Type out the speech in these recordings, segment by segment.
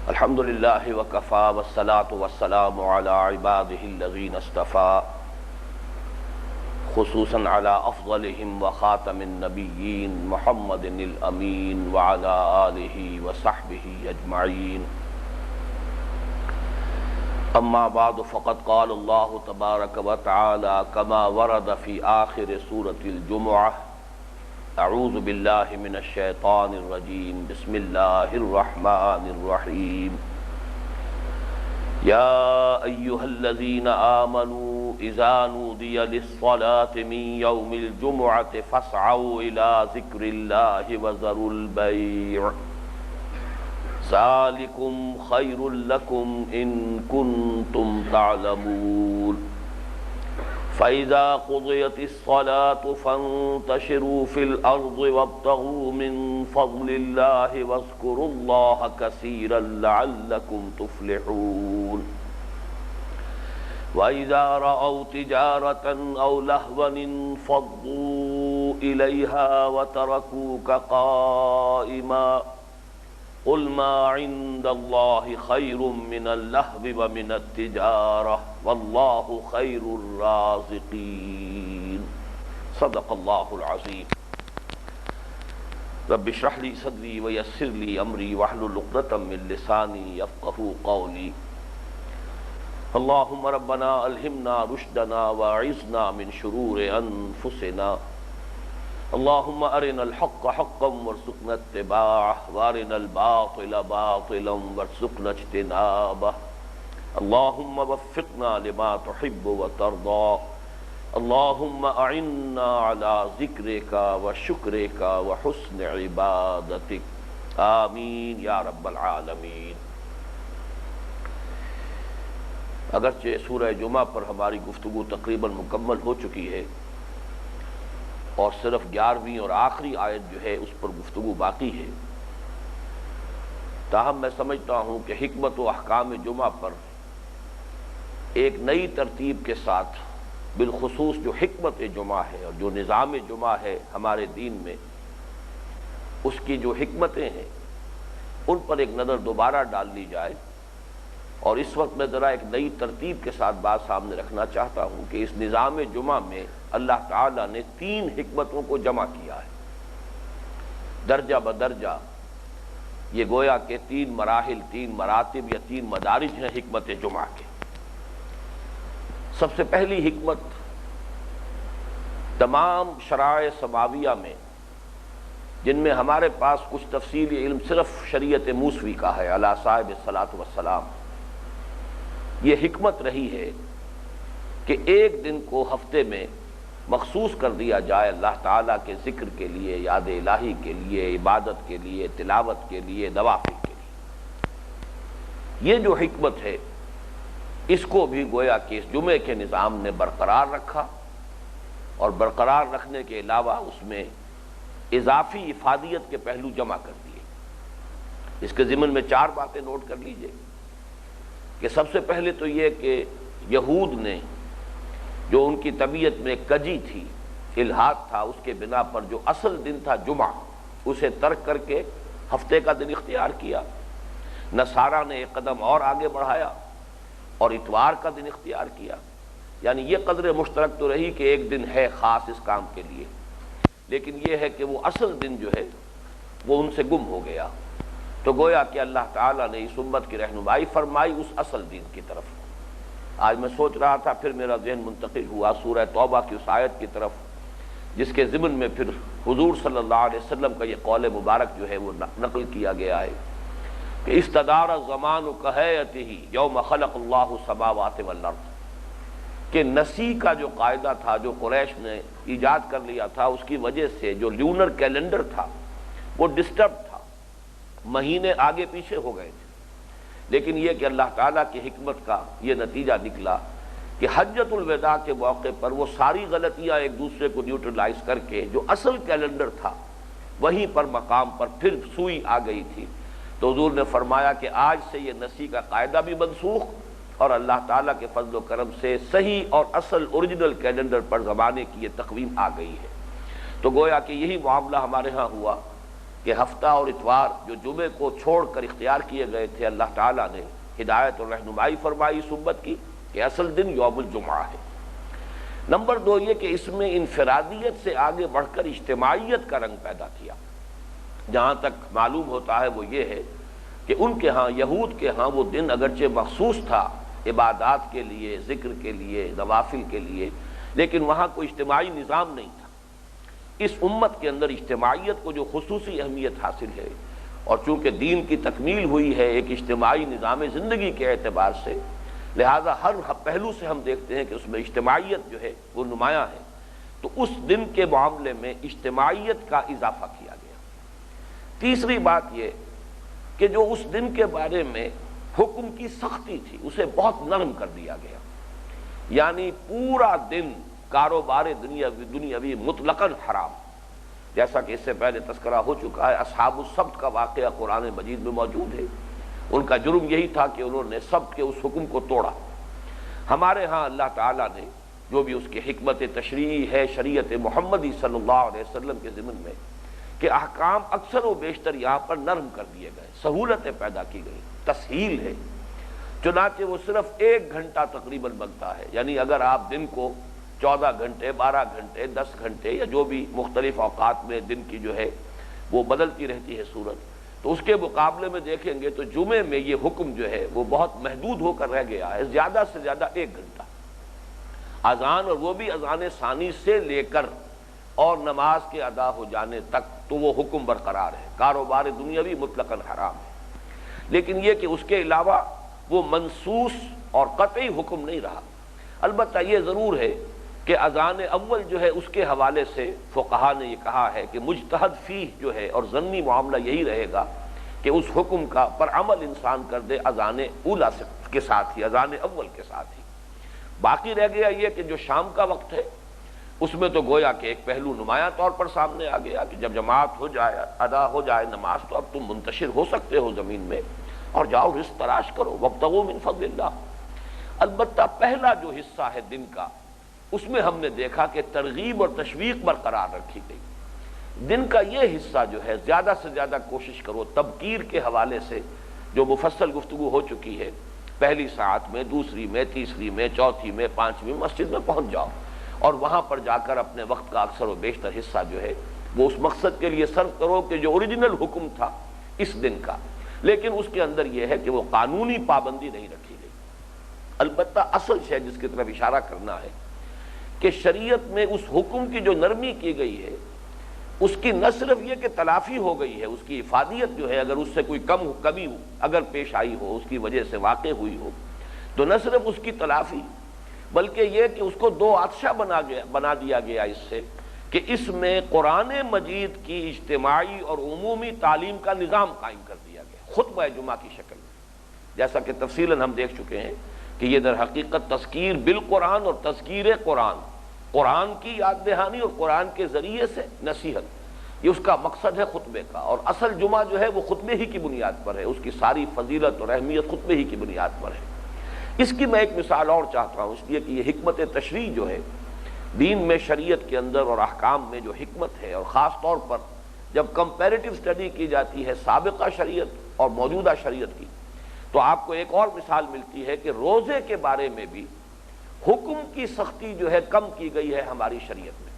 الحمد للہ وکفا والصلاة والسلام علی عباده الذین اصطفى خصوصا علی افضلهم وخاتم النبیین محمد الامین وعلی آلہ وصحبہ اجمعین. اما بعد فقد قال اللہ تبارک وتعالی كما ورد فی آخر سورة الجمعہ: اعوذ باللہ من الشیطان الرجیم بسم اللہ الرحمن الرحیم. یا ایہا الذین آمنوا اذا نودی للصلاة من یوم الجمعة فاسعوا الى ذکر اللہ وذروا البیع ذالکم خیر لکم ان کنتم تعلمون. فَإِذَا قُضِيَتِ الصَّلَاةُ فَانتَشِرُوا فِي الْأَرْضِ وَابْتَغُوا مِن فَضْلِ اللَّهِ وَاذْكُرُوا اللَّهَ كَثِيرًا لَعَلَّكُمْ تُفْلِحُونَ. وَإِذَا رَأَوْا تِجَارَةً أَوْ لَهْوًا انفَضُّوا إِلَيْهَا وَتَرَكُوكَ قَائِمًا قُلْ مَا عِندَ اللَّهِ خَيْرٌ مِّنَ اللَّهْوِ وَمِنَ التِّجَارَةِ وَاللَّهُ خَيْرُ الرَّازِقِينَ. صدق اللہ العظیم. رب اشرح لي صدری ویسر لي امری واحلل عقدۃ من لسانی یفقہوا قولی. اللہم ربنا الہمنا رشدنا واعذنا من شرور انفسنا. اللہم ارنا الحق حقا وارزقنا اتباعہ وارنا الباطل باطلا وارزقنا اجتنابہ. اللہم وفقنا لما تحب وترضى. اللہم اعنا على ذکرک وشکرک وحسن عبادتک. آمین یا رب العالمین. اگرچہ سورہ جمعہ پر ہماری گفتگو تقریباً مکمل ہو چکی ہے اور صرف 11ویں اور آخری آیت جو ہے اس پر گفتگو باقی ہے، تاہم میں سمجھتا ہوں کہ حکمت و احکام جمعہ پر ایک نئی ترتیب کے ساتھ، بالخصوص جو حکمت جمعہ ہے اور جو نظام جمعہ ہے ہمارے دین میں، اس کی جو حکمتیں ہیں ان پر ایک نظر دوبارہ ڈال لی جائے. اور اس وقت میں ذرا ایک نئی ترتیب کے ساتھ بات سامنے رکھنا چاہتا ہوں کہ اس نظام جمعہ میں اللہ تعالیٰ نے 3 حکمتوں کو جمع کیا ہے، درجہ بدرجہ. یہ گویا کہ 3 مراحل، 3 مراتب یا 3 مدارج ہیں حکمت جمعہ کے. سب سے پہلی حکمت، تمام شرائع سماویہ میں جن میں ہمارے پاس کچھ تفصیلی علم صرف شریعت موسوی کا ہے علی صاحب الصلاۃ والسلام، یہ حکمت رہی ہے کہ ایک دن کو ہفتے میں مخصوص کر دیا جائے اللہ تعالیٰ کے ذکر کے لیے، یاد الہی کے لیے، عبادت کے لیے، تلاوت کے لیے، نوافل کے لیے. یہ جو حکمت ہے اس کو بھی گویا کہ اس جمعے کے نظام نے برقرار رکھا، اور برقرار رکھنے کے علاوہ اس میں اضافی افادیت کے پہلو جمع کر دیے. اس کے ضمن میں 4 باتیں نوٹ کر لیجئے کہ سب سے پہلے تو یہ کہ یہود نے جو ان کی طبیعت میں کجی تھی، الحاد تھا، اس کے بنا پر جو اصل دن تھا جمعہ، اسے ترک کر کے ہفتے کا دن اختیار کیا. نصارہ نے ایک قدم اور آگے بڑھایا اور اتوار کا دن اختیار کیا. یعنی یہ قدر مشترک تو رہی کہ ایک دن ہے خاص اس کام کے لیے، لیکن یہ ہے کہ وہ اصل دن جو ہے وہ ان سے گم ہو گیا. تو گویا کہ اللہ تعالیٰ نے اس امت کی رہنمائی فرمائی اس اصل دین کی طرف. آج میں سوچ رہا تھا، پھر میرا ذہن منتقل ہوا سورہ توبہ کی اس آیت کی طرف جس کے ضمن میں پھر حضور صلی اللہ علیہ وسلم کا یہ قول مبارک جو ہے وہ نقل کیا گیا ہے کہ استدار الزمان کہیتہ یوم خلق اللہ السماوات والارض، کہ نسی کا جو قاعدہ تھا جو قریش نے ایجاد کر لیا تھا، اس کی وجہ سے جو لیونر کیلنڈر تھا وہ ڈسٹرب تھا، مہینے آگے پیچھے ہو گئے تھے. لیکن یہ کہ اللہ تعالیٰ کی حکمت کا یہ نتیجہ نکلا کہ حجۃ الوداع کے موقع پر وہ ساری غلطیاں ایک دوسرے کو نیوٹرلائز کر کے جو اصل کیلنڈر تھا وہیں پر مقام پر پھر سوئی آ گئی تھی. تو حضور نے فرمایا کہ آج سے یہ نسی کا قاعدہ بھی منسوخ، اور اللہ تعالیٰ کے فضل و کرم سے صحیح اور اصل اوریجنل کیلنڈر پر زمانے کی یہ تقویم آ گئی ہے. تو گویا کہ یہی معاملہ ہمارے ہاں ہوا کہ ہفتہ اور اتوار جو جمعے کو چھوڑ کر اختیار کیے گئے تھے، اللہ تعالیٰ نے ہدایت اور رہنمائی فرمائی اس امت کی کہ اصل دن یوم الجمعہ ہے۔ نمبر 2 یہ کہ اس میں انفرادیت سے آگے بڑھ کر اجتماعیت کا رنگ پیدا کیا۔ جہاں تک معلوم ہوتا ہے وہ یہ ہے کہ ان کے ہاں، یہود کے ہاں، وہ دن اگرچہ مخصوص تھا عبادات کے لیے، ذکر کے لیے، نوافل کے لیے، لیکن وہاں کوئی اجتماعی نظام نہیں تھا۔ اس امت کے اندر اجتماعیت کو جو خصوصی اہمیت حاصل ہے، اور چونکہ دین کی تکمیل ہوئی ہے ایک اجتماعی نظام زندگی کے اعتبار سے، لہذا ہر پہلو سے ہم دیکھتے ہیں کہ اس میں اجتماعیت جو ہے وہ نمایاں ہے، تو اس دن کے معاملے میں اجتماعیت کا اضافہ کیا گیا۔ تیسری بات یہ کہ جو اس دن کے بارے میں حکم کی سختی تھی اسے بہت نرم کر دیا گیا، یعنی پورا دن کاروبار دنیاوی مطلقاً حرام، جیسا کہ اس سے پہلے تذکرہ ہو چکا ہے۔ اصحاب السبت کا واقعہ قرآن مجید میں موجود ہے، ان کا جرم یہی تھا کہ انہوں نے سبت کے اس حکم کو توڑا۔ ہمارے ہاں اللہ تعالیٰ نے جو بھی اس کی حکمت تشریعی ہے شریعت محمدی صلی اللہ علیہ وسلم کے ضمن میں، کہ احکام اکثر و بیشتر یہاں پر نرم کر دیے گئے، سہولتیں پیدا کی گئی، تسہیل ہے۔ چنانچہ وہ صرف 1 گھنٹہ تقریباً بنتا ہے، یعنی اگر آپ دن کو 14 گھنٹے، 12 گھنٹے، 10 گھنٹے یا جو بھی مختلف اوقات میں دن کی جو ہے وہ بدلتی رہتی ہے صورت، تو اس کے مقابلے میں دیکھیں گے تو جمعے میں یہ حکم جو ہے وہ بہت محدود ہو کر رہ گیا ہے، زیادہ سے زیادہ 1 گھنٹہ اذان، اور وہ بھی اذان ثانی سے لے کر اور نماز کے ادا ہو جانے تک تو وہ حکم برقرار ہے، کاروبار دنیاوی مطلقاً حرام ہے۔ لیکن یہ کہ اس کے علاوہ وہ منصوص اور قطعی حکم نہیں رہا۔ البتہ یہ ضرور ہے کہ اذان اول جو ہے اس کے حوالے سے فقہا نے یہ کہا ہے کہ مجتہد فیہ جو ہے، اور ضمنی معاملہ یہی رہے گا کہ اس حکم کا پر عمل انسان کر دے اذان اولا کے ساتھ ہی، اذان اول کے ساتھ ہی۔ باقی رہ گیا یہ کہ جو شام کا وقت ہے اس میں تو گویا کہ ایک پہلو نمایاں طور پر سامنے آ گیا کہ جب جماعت ہو جائے، ادا ہو جائے نماز، تو اب تم منتشر ہو سکتے ہو زمین میں اور جاؤ رزق تلاش کرو، وابتغوا من فضل اللہ۔ البتہ پہلا جو حصہ ہے دن کا، اس میں ہم نے دیکھا کہ ترغیب اور تشویق برقرار رکھی گئی۔ دن کا یہ حصہ جو ہے زیادہ سے زیادہ کوشش کرو تبکیر کے حوالے سے، جو مفصل گفتگو ہو چکی ہے، پہلی ساعت میں، دوسری میں، تیسری میں، چوتھی میں، پانچویں مسجد میں پہنچ جاؤ، اور وہاں پر جا کر اپنے وقت کا اکثر و بیشتر حصہ جو ہے وہ اس مقصد کے لیے صرف کرو کہ جو اوریجنل حکم تھا اس دن کا، لیکن اس کے اندر یہ ہے کہ وہ قانونی پابندی نہیں رکھی گئی۔ البتہ اصل شے جس کی طرف اشارہ کرنا ہے کہ شریعت میں اس حکم کی جو نرمی کی گئی ہے، اس کی نہ صرف یہ کہ تلافی ہو گئی ہے، اس کی افادیت جو ہے اگر اس سے کوئی کمی اگر پیش آئی ہو، اس کی وجہ سے واقع ہوئی ہو، تو نہ صرف اس کی تلافی بلکہ یہ کہ اس کو 2 عطشہ بنا دیا گیا اس سے کہ اس میں قرآن مجید کی اجتماعی اور عمومی تعلیم کا نظام قائم کر دیا گیا، خطبہ جمعہ کی شکل میں، جیسا کہ تفصیلاً ہم دیکھ چکے ہیں کہ یہ در حقیقت تذکیر بالقرآن اور تذکیر قرآن، قرآن کی یاد دہانی اور قرآن کے ذریعے سے نصیحت، یہ اس کا مقصد ہے خطبے کا، اور اصل جمعہ جو ہے وہ خطبے ہی کی بنیاد پر ہے، اس کی ساری فضیلت اور اہمیت خطبے ہی کی بنیاد پر ہے۔ اس کی میں ایک مثال اور چاہتا ہوں، اس لیے کہ یہ حکمت تشریع جو ہے دین میں، شریعت کے اندر اور احکام میں جو حکمت ہے، اور خاص طور پر جب کمپیریٹیو اسٹڈی کی جاتی ہے سابقہ شریعت اور موجودہ شریعت کی، تو آپ کو ایک اور مثال ملتی ہے کہ روزے کے بارے میں بھی حکم کی سختی جو ہے کم کی گئی ہے ہماری شریعت میں۔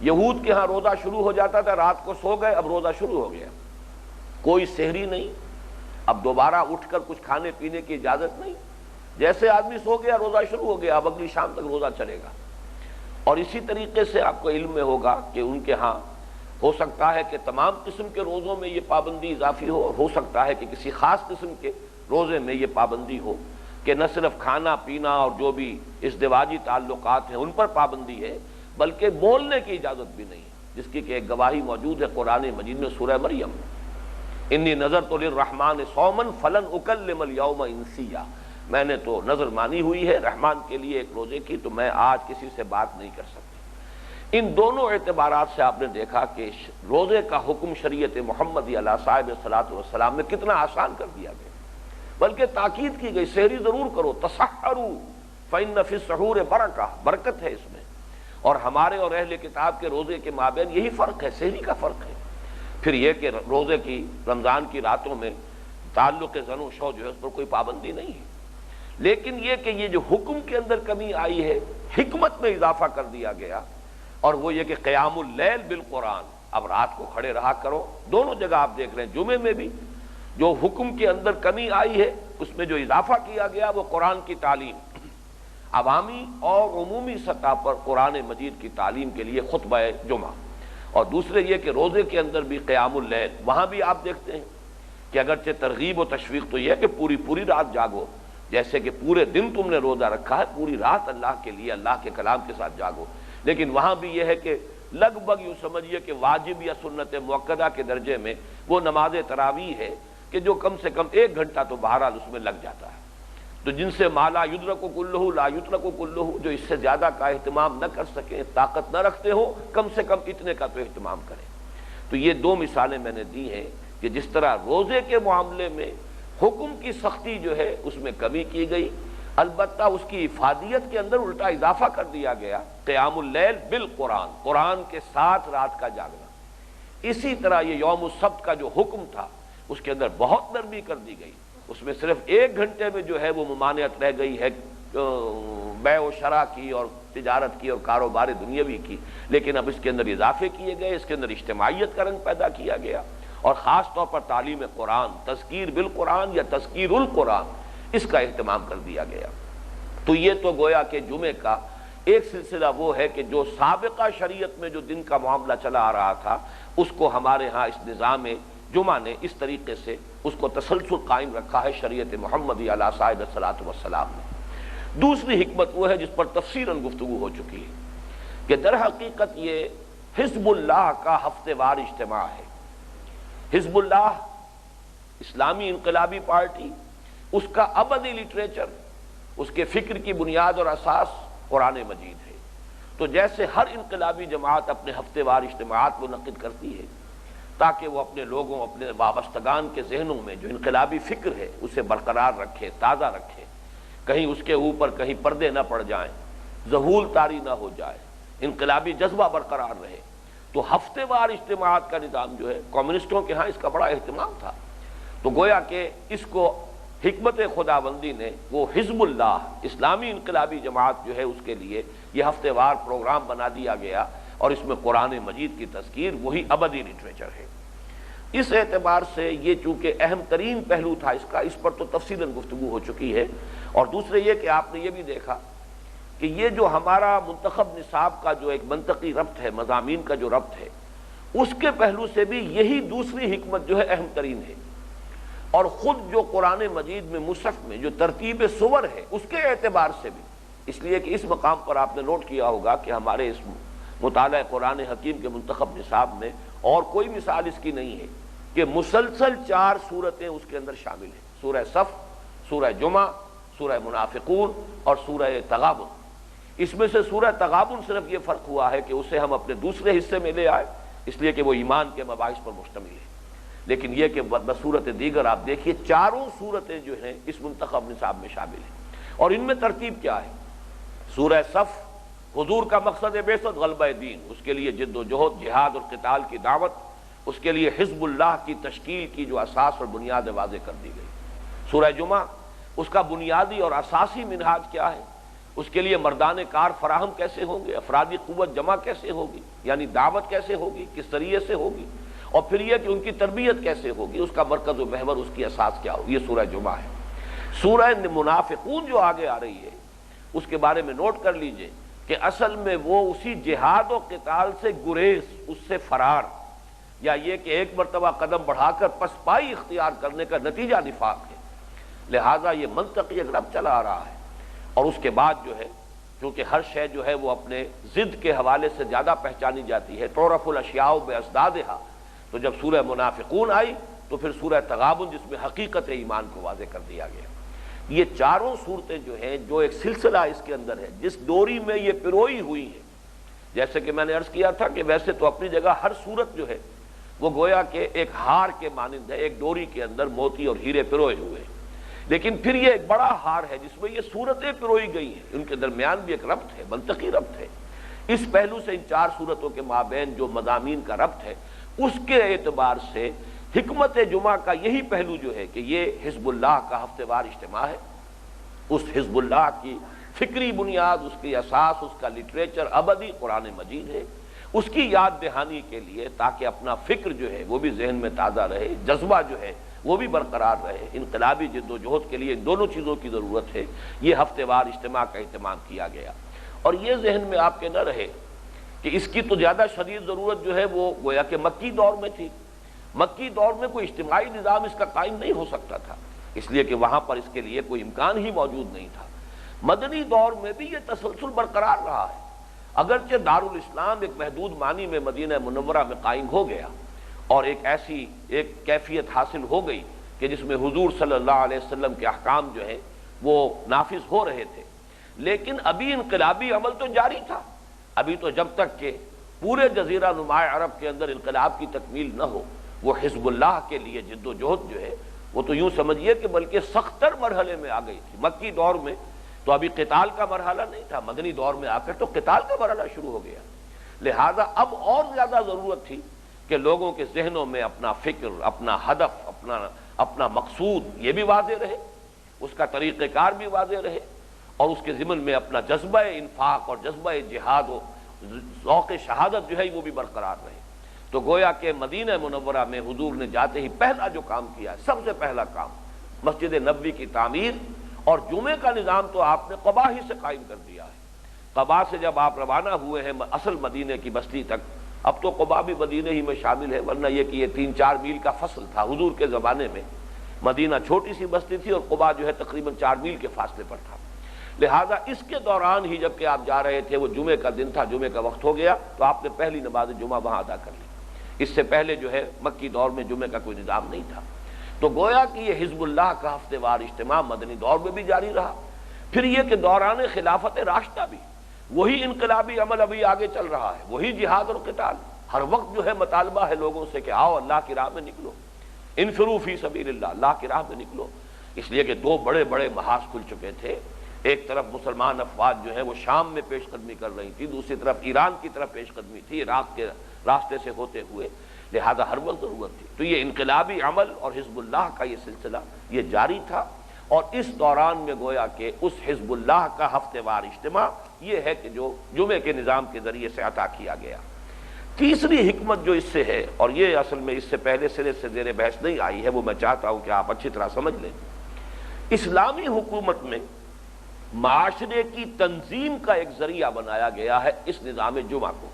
یہود کے ہاں روزہ شروع ہو جاتا تھا، رات کو سو گئے، اب روزہ شروع ہو گیا، کوئی سحری نہیں، اب دوبارہ اٹھ کر کچھ کھانے پینے کی اجازت نہیں، جیسے آدمی سو گیا روزہ شروع ہو گیا، اب اگلی شام تک روزہ چلے گا۔ اور اسی طریقے سے آپ کو علم میں ہوگا کہ ان کے ہاں ہو سکتا ہے کہ تمام قسم کے روزوں میں یہ پابندی اضافی ہو، اور ہو سکتا ہے کہ کسی خاص قسم کے روزے میں یہ پابندی ہو کہ نہ صرف کھانا پینا اور جو بھی ازدواجی تعلقات ہیں ان پر پابندی ہے، بلکہ بولنے کی اجازت بھی نہیں ہے، جس کی کہ ایک گواہی موجود ہے قرآن مجید میں سورہ مریم، انی نذرت للرحمن صوما فلن اکلم اليوم انسیا، میں نے تو نظر مانی ہوئی ہے رحمان کے لیے ایک روزے کی، تو میں آج کسی سے بات نہیں کر سکتی۔ ان دونوں اعتبارات سے آپ نے دیکھا کہ روزے کا حکم شریعت محمدی علیہ صاحب الصلاۃ والسلام میں کتنا آسان کر دیا گیا، بلکہ تاکید کی گئی سحری ضرور کرو، تسحروا فإن فی السحور برکہ، برکت ہے اس میں، اور ہمارے اور اہل کتاب کے روزے کے مابین یہی فرق ہے، سحری کا فرق ہے۔ پھر یہ کہ روزے کی رمضان کی راتوں میں تعلق زن و شو جو ہے اس پر کوئی پابندی نہیں ہے، لیکن یہ کہ یہ جو حکم کے اندر کمی آئی ہے، حکمت میں اضافہ کر دیا گیا، اور وہ یہ کہ قیام اللیل بالقرآن، اب رات کو کھڑے رہا کرو۔ دونوں جگہ آپ دیکھ رہے ہیں، جمعے میں بھی جو حکم کے اندر کمی آئی ہے اس میں جو اضافہ کیا گیا وہ قرآن کی تعلیم، عوامی اور عمومی سطح پر قرآن مجید کی تعلیم کے لیے خطبہ جمعہ، اور دوسرے یہ کہ روزے کے اندر بھی قیام اللیل، وہاں بھی آپ دیکھتے ہیں کہ اگرچہ ترغیب و تشویق تو یہ ہے کہ پوری رات جاگو، جیسے کہ پورے دن تم نے روزہ رکھا ہے، پوری رات اللہ کے لیے اللہ کے کلام کے ساتھ جاگو، لیکن وہاں بھی یہ ہے کہ لگ بھگ یوں سمجھیے کہ واجب یا سنت مؤکدہ کے درجے میں وہ نماز تراویح ہے کہ جو کم سے کم 1 گھنٹہ تو بہرحال اس میں لگ جاتا ہے، تو جن سے مالا یدرک کلہ لا یترک کلہ، جو اس سے زیادہ کا اہتمام نہ کر سکیں، طاقت نہ رکھتے ہو، کم سے کم اتنے کا تو اہتمام کریں۔ تو یہ 2 مثالیں میں نے دی ہیں کہ جس طرح روزے کے معاملے میں حکم کی سختی جو ہے اس میں کمی کی گئی، البتہ اس کی افادیت کے اندر الٹا اضافہ کر دیا گیا، قیام اللیل بالقرآن، قرآن کے ساتھ رات کا جاگنا۔ اسی طرح یہ یوم السبت کا جو حکم تھا اس کے اندر بہت نرمی کر دی گئی، اس میں صرف 1 گھنٹے میں جو ہے وہ ممانعت رہ گئی ہے بیع و شراء کی اور تجارت کی اور کاروبار دنیاوی کی، لیکن اب اس کے اندر اضافے کیے گئے، اس کے اندر اجتماعیت کا رنگ پیدا کیا گیا، اور خاص طور پر تعلیم قرآن، تذکیر بالقرآن یا تذکیر القرآن، اس کا اہتمام کر دیا گیا۔ تو یہ تو گویا کہ جمعے کا ایک سلسلہ وہ ہے کہ جو سابقہ شریعت میں جو دن کا معاملہ چلا آ رہا تھا اس کو ہمارے ہاں اس نظام جمعہ نے اس طریقے سے اس کو تسلسل قائم رکھا ہے شریعت محمدی علیہ صاحب الصلاۃ والسلام نے۔ دوسری حکمت وہ ہے جس پر تفصیلاً گفتگو ہو چکی ہے کہ در حقیقت یہ حزب اللہ کا ہفتہ وار اجتماع ہے۔ حزب اللہ اسلامی انقلابی پارٹی، اس کا ابدی لٹریچر، اس کے فکر کی بنیاد اور اساس قرآن مجید ہے۔ تو جیسے ہر انقلابی جماعت اپنے ہفتے وار اجتماعات منعقد کرتی ہے تاکہ وہ اپنے لوگوں، اپنے وابستگان کے ذہنوں میں جو انقلابی فکر ہے اسے برقرار رکھے، تازہ رکھے، کہیں اس کے اوپر کہیں پردے نہ پڑ جائیں، ذہول طاری نہ ہو جائے، انقلابی جذبہ برقرار رہے، تو ہفتے وار اجتماعات کا نظام جو ہے کمیونسٹوں کے ہاں اس کا بڑا اہتمام تھا۔ تو گویا کہ اس کو حکمت خداوندی نے وہ حزب اللہ اسلامی انقلابی جماعت جو ہے اس کے لیے یہ ہفتے وار پروگرام بنا دیا گیا، اور اس میں قرآن مجید کی تذکیر وہی ابدی لٹریچر ہے۔ اس اعتبار سے یہ چونکہ اہم ترین پہلو تھا اس پر تو تفصیلاً گفتگو ہو چکی ہے، اور دوسرے یہ کہ آپ نے یہ بھی دیکھا کہ یہ جو ہمارا منتخب نصاب کا جو ایک منطقی ربط ہے، مضامین کا جو ربط ہے، اس کے پہلو سے بھی یہی دوسری حکمت جو ہے اہم ترین ہے، اور خود جو قرآن مجید میں مصحف میں جو ترتیب سور ہے اس کے اعتبار سے بھی، اس لیے کہ اس مقام پر آپ نے نوٹ کیا ہوگا کہ ہمارے اس مطالعہ قرآن حکیم کے منتخب نصاب میں اور کوئی مثال اس کی نہیں ہے کہ مسلسل 4 سورتیں اس کے اندر شامل ہیں، سورہ صف، سورہ جمعہ، سورہ منافقون اور سورہ تغابن۔ اس میں سے سورہ تغابن صرف یہ فرق ہوا ہے کہ اسے ہم اپنے دوسرے حصے میں لے آئے، اس لیے کہ وہ ایمان کے مباحث پر مشتمل ہے، لیکن یہ کہ بصورت دیگر آپ دیکھیے 4 سورتیں جو ہیں اس منتخب نصاب میں شامل ہیں، اور ان میں ترتیب کیا ہے؟ سورہ صف، حضور کا مقصد بعثت غلبہ دین، اس کے لیے جد و جہد، جہاد اور قتال کی دعوت، اس کے لیے حزب اللہ کی تشکیل کی جو اساس اور بنیاد واضح کر دی گئی۔ سورہ جمعہ، اس کا بنیادی اور اساسی منہاج کیا ہے، اس کے لیے مردان کار فراہم کیسے ہوں گے، افرادی قوت جمع کیسے ہوگی، یعنی دعوت کیسے ہوگی، کس طریقے سے ہوگی، اور پھر یہ کہ ان کی تربیت کیسے ہوگی، اس کا مرکز و محور، اس کی اساس کیا ہوگی۔ یہ سورہ جمعہ ہے۔ سورہ منافقون جو آگے آ رہی ہے اس کے بارے میں نوٹ کر لیجئے کہ اصل میں وہ اسی جہاد و قتال سے گریز، اس سے فرار، یا یہ کہ ایک مرتبہ قدم بڑھا کر پسپائی اختیار کرنے کا نتیجہ نفاق ہے، لہٰذا یہ منطقی ایک رب چلا آ رہا ہے۔ اور اس کے بعد جو ہے کیونکہ ہر شے جو ہے وہ اپنے ضد کے حوالے سے زیادہ پہچانی جاتی ہے، تعرف الاشیاء باسدادھا، تو جب سورہ منافقون آئی تو پھر سورہ تغابن جس میں حقیقت ایمان کو واضح کر دیا گیا۔ یہ 4 صورتیں جو ہیں جو ایک سلسلہ اس کے اندر ہے، جس ڈوری میں یہ پروئی ہوئی ہے، جیسے کہ میں نے عرض کیا تھا کہ ویسے تو اپنی جگہ ہر صورت جو ہے وہ گویا کہ ایک ہار کے مانند ہے، ایک ڈوری کے اندر موتی اور ہیرے پروئے ہوئے ہیں، لیکن پھر یہ ایک بڑا ہار ہے جس میں یہ صورتیں پروئی گئی ہیں، ان کے درمیان بھی ایک ربط ہے، منطقی ربط ہے۔ اس پہلو سے ان 4 صورتوں کے مابین جو مضامین کا ربط ہے اس کے اعتبار سے حکمت جمعہ کا یہی پہلو جو ہے کہ یہ حزب اللہ کا ہفتہ وار اجتماع ہے، اس حزب اللہ کی فکری بنیاد، اس کی اساس، اس کا لٹریچر ابدی قرآن مجید ہے، اس کی یاد دہانی کے لیے تاکہ اپنا فکر جو ہے وہ بھی ذہن میں تازہ رہے، جذبہ جو ہے وہ بھی برقرار رہے، انقلابی جد و جہد کے لیے ان دونوں چیزوں کی ضرورت ہے، یہ ہفتہ وار اجتماع کا اہتمام کیا گیا۔ اور یہ ذہن میں آپ کے نہ رہے کہ اس کی تو زیادہ شدید ضرورت جو ہے وہ گویا کہ مکی دور میں تھی، مکی دور میں کوئی اجتماعی نظام اس کا قائم نہیں ہو سکتا تھا، اس لیے کہ وہاں پر اس کے لیے کوئی امکان ہی موجود نہیں تھا۔ مدنی دور میں بھی یہ تسلسل برقرار رہا ہے، اگرچہ دارالاسلام ایک محدود معنی میں مدینہ منورہ میں قائم ہو گیا اور ایک ایسی کیفیت حاصل ہو گئی کہ جس میں حضور صلی اللہ علیہ وسلم کے احکام جو ہیں وہ نافذ ہو رہے تھے، لیکن ابھی انقلابی عمل تو جاری تھا۔ ابھی تو جب تک کہ پورے جزیرہ نما عرب کے اندر انقلاب کی تکمیل نہ ہو، وہ حزب اللہ کے لیے جد و جہد جو ہے وہ تو یوں سمجھیے کہ بلکہ سخت تر مرحلے میں آ گئی تھی۔ مکی دور میں تو ابھی قتال کا مرحلہ نہیں تھا، مدنی دور میں آ کر تو قتال کا مرحلہ شروع ہو گیا، لہذا اب اور زیادہ ضرورت تھی کہ لوگوں کے ذہنوں میں اپنا فکر، اپنا ہدف، اپنا مقصود یہ بھی واضح رہے، اس کا طریقہ کار بھی واضح رہے، اور اس کے ضمن میں اپنا جذبہ انفاق اور جذبہ جہاد و ذوق شہادت جو ہے وہ بھی برقرار رہے۔ تو گویا کہ مدینہ منورہ میں حضور نے جاتے ہی پہلا جو کام کیا ہے، سب سے پہلا کام مسجد نبوی کی تعمیر، اور جمعے کا نظام تو آپ نے قباء ہی سے قائم کر دیا ہے۔ قباء سے جب آپ روانہ ہوئے ہیں اصل مدینے کی بستی تک، اب تو قباء بھی مدینے ہی میں شامل ہے، ورنہ یہ کہ یہ 3-4 میل کا فصل تھا حضور کے زمانے میں، مدینہ چھوٹی سی بستی تھی اور قباء جو ہے تقریباً 4 میل کے فاصلے پر تھا، لہذا اس کے دوران ہی جب کہ آپ جا رہے تھے، وہ جمعے کا دن تھا، جمعے کا وقت ہو گیا، تو آپ نے پہلی نماز جمعہ وہاں ادا کر لی۔ اس سے پہلے جو ہے مکی دور میں جمعے کا کوئی نظام نہیں تھا، تو گویا کہ یہ حزب اللہ کا ہفتہ وار اجتماع مدنی دور میں بھی جاری رہا۔ پھر یہ کہ دوران خلافت راشدہ بھی وہی انقلابی عمل ابھی آگے چل رہا ہے، وہی جہاد اور قتال، ہر وقت جو ہے مطالبہ ہے لوگوں سے کہ آؤ اللہ کی راہ میں نکلو، انفروا فی سبیل اللہ، اللہ کی راہ میں نکلو، اس لیے کہ 2 بڑے بڑے محاذ کھل چکے تھے۔ ایک طرف مسلمان افواج جو ہے وہ شام میں پیش قدمی کر رہی تھی، دوسری طرف ایران کی طرف پیش قدمی تھی عراق کے راستے سے ہوتے ہوئے، لہذا ہر وقت ضرورت تھی۔ تو یہ انقلابی عمل اور حزب اللہ کا یہ سلسلہ یہ جاری تھا، اور اس دوران میں گویا کہ اس حزب اللہ کا ہفتہ وار اجتماع یہ ہے کہ جو جمعے کے نظام کے ذریعے سے عطا کیا گیا۔ تیسری حکمت جو اس سے ہے، اور یہ اصل میں اس سے پہلے سرے سے زیر بحث نہیں آئی ہے، وہ میں چاہتا ہوں کہ آپ اچھی طرح سمجھ لیں۔ اسلامی حکومت میں معاشرے کی تنظیم کا ایک ذریعہ بنایا گیا ہے اس نظام جمعہ کو،